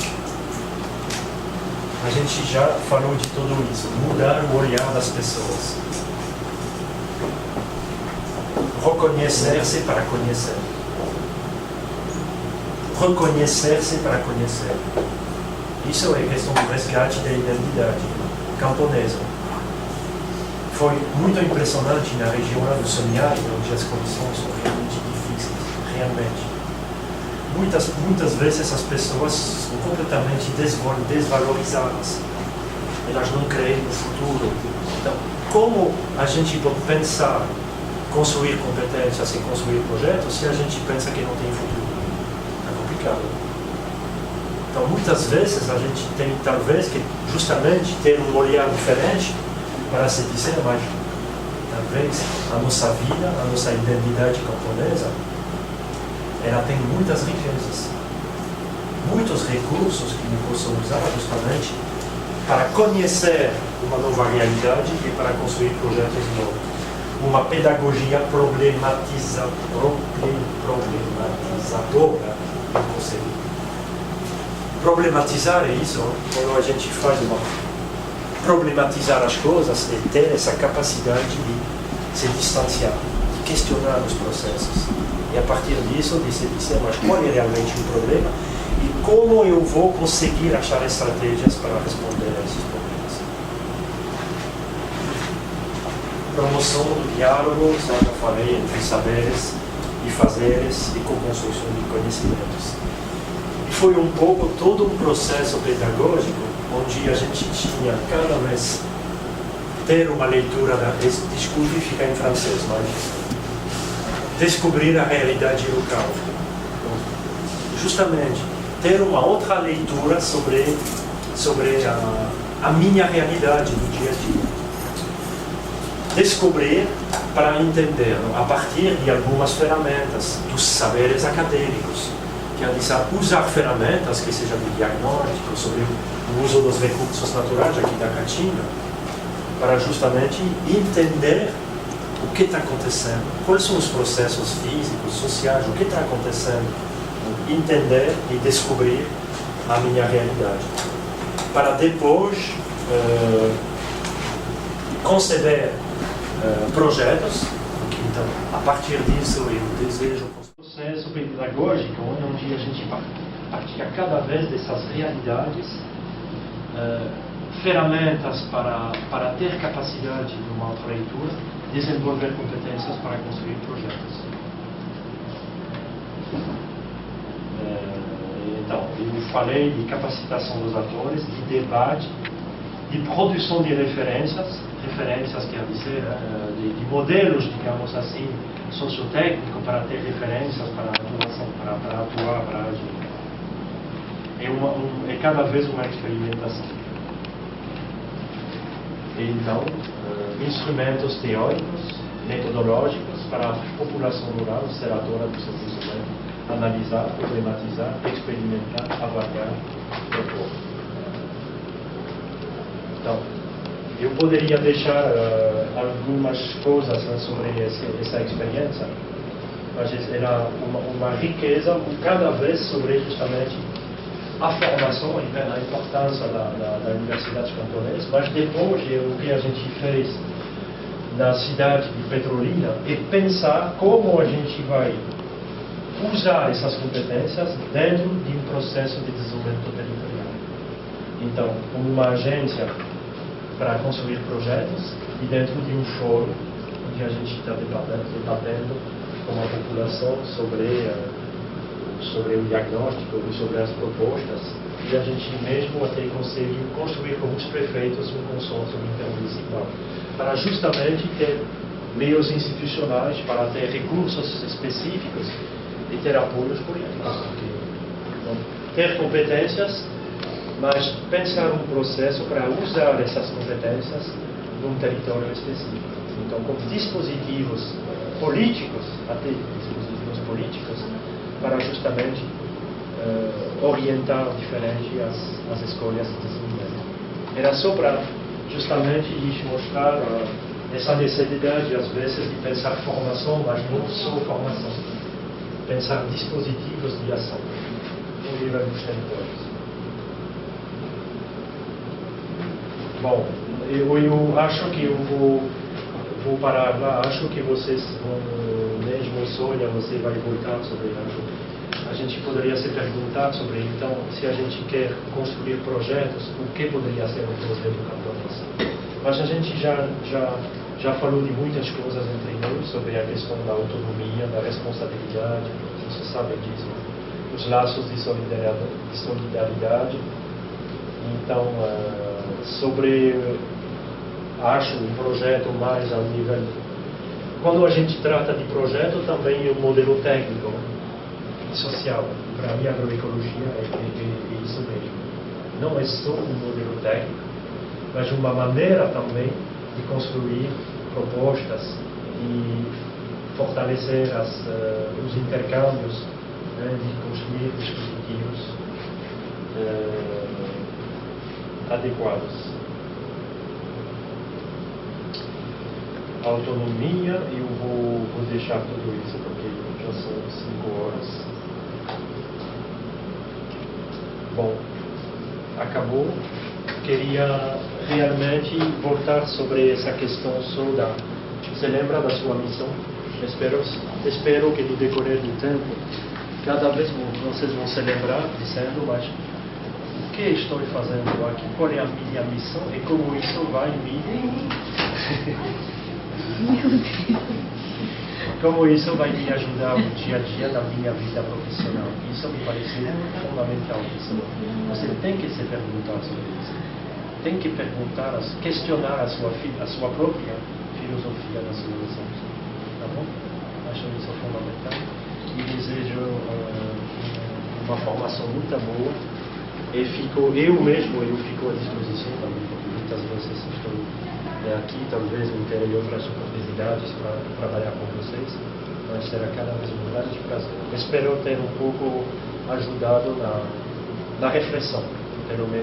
A gente já falou de tudo isso, mudar o olhar das pessoas. Reconhecer-se para conhecer. Reconhecer-se para conhecer. Isso é questão do resgate da identidade camponesa. Foi muito impressionante na região do semiárido, onde as condições são realmente difíceis, realmente. Muitas vezes as pessoas são completamente desvalorizadas. Elas não creem no futuro. Então, como a gente pode pensar, construir competências e construir projetos se a gente pensa que não tem futuro? É complicado. Então, muitas vezes a gente tem, talvez, que justamente ter um olhar diferente para se dizer, mas talvez a nossa vida, a nossa identidade camponesa, ela tem muitas riquezas, muitos recursos que nós possamos usar justamente para conhecer uma nova realidade e para construir projetos novos. Uma pedagogia problematizadora, não consigo. Problematizar é isso, quando a gente faz problematizar as coisas e ter essa capacidade de se distanciar, de questionar os processos. E a partir disso, de se dizer, mas qual é realmente o problema e como eu vou conseguir achar estratégias para responder a esses problemas. Promoção do diálogo, já falei, entre saberes e fazeres e co-construção de conhecimentos. E foi um pouco todo um processo pedagógico onde a gente tinha cada vez ter uma leitura, desculpe ficar em francês, mas descobrir a realidade local. Justamente, ter uma outra leitura sobre a minha realidade do dia a dia. Descobrir para entender, a partir de algumas ferramentas, dos saberes acadêmicos, que é usar ferramentas que sejam de diagnóstico, sobre o uso dos recursos naturais aqui da Caatinga, para justamente entender o que está acontecendo, quais são os processos físicos, sociais, o que está acontecendo, entender e descobrir a minha realidade, para depois conceber projetos. Então, a partir disso, eu desejo um processo pedagógico onde a gente partilha cada vez dessas realidades, ferramentas para ter capacidade de uma outra leitura, desenvolver competências para construir projetos. Então, eu falei de capacitação dos atores, de debate, de produção de referências quer dizer, de modelos, digamos assim, sociotécnicos para ter referências para atuação, para atuar, para agir. É cada vez uma experimentação. Então, instrumentos teóricos, metodológicos para a população rural ser atora do seu conhecimento, analisar, problematizar, experimentar, avaliar, propor. Então, eu poderia deixar algumas coisas sobre essa experiência, mas era uma riqueza cada vez sobre justamente a formação e a importância da Universidade Camponesa, mas depois o que a gente fez na cidade de Petrolina é pensar como a gente vai usar essas competências dentro de um processo de desenvolvimento territorial. Então, como uma agência para construir projetos e dentro de um fórum onde a gente está debatendo com a população sobre o diagnóstico e sobre as propostas, e a gente mesmo até consegue construir com os prefeitos um consórcio intermunicipal para justamente ter meios institucionais, para ter recursos específicos e ter apoios políticos. Então, ter competências, mas pensar um processo para usar essas competências num território específico. Então, com dispositivos políticos, até dispositivos políticos, para justamente orientar diferente as escolhas de desenvolvimento. Era só para justamente lhes mostrar essa necessidade, às vezes, de pensar formação, mas não só formação. Pensar dispositivos de ação no nível dos territórios. Bom, eu acho que eu vou parar lá. Acho que vocês vão, mesmo Sônia, você vai voltar sobre isso. A gente poderia se perguntar sobre, então, se a gente quer construir projetos, o que poderia ser um projeto camponês. Mas a gente já falou de muitas coisas entre nós, sobre a questão da autonomia, da responsabilidade, você sabe disso, os laços de solidariedade. Então, sobre, acho, um projeto mais a nível... Quando a gente trata de projeto, também é um modelo técnico, social. Para mim, a agroecologia é isso mesmo. Não é só um modelo técnico, mas uma maneira também de construir propostas e fortalecer os intercâmbios, né, de construir dispositivos adequados. Autonomia, eu vou deixar tudo isso porque já são 5 horas. Bom, acabou. Queria realmente voltar sobre essa questão só da... Você lembra da sua missão? Espero que no decorrer do tempo, cada vez vocês vão se lembrar dizendo, mas o que estou fazendo aqui? Qual é a minha missão e como isso vai me... Como isso vai me ajudar no dia a dia na minha vida profissional. Isso me parece fundamental. Você tem que se perguntar sobre isso. Tem que perguntar, questionar a sua própria filosofia das soluções. Tá bom? Acho isso fundamental. E desejo uma formação muito boa. E eu fico à disposição também, porque muitas vezes estou aqui, talvez em ter outras oportunidades para trabalhar com vocês, mas será cada vez um grande prazer. Espero ter um pouco ajudado na reflexão, pelo menos.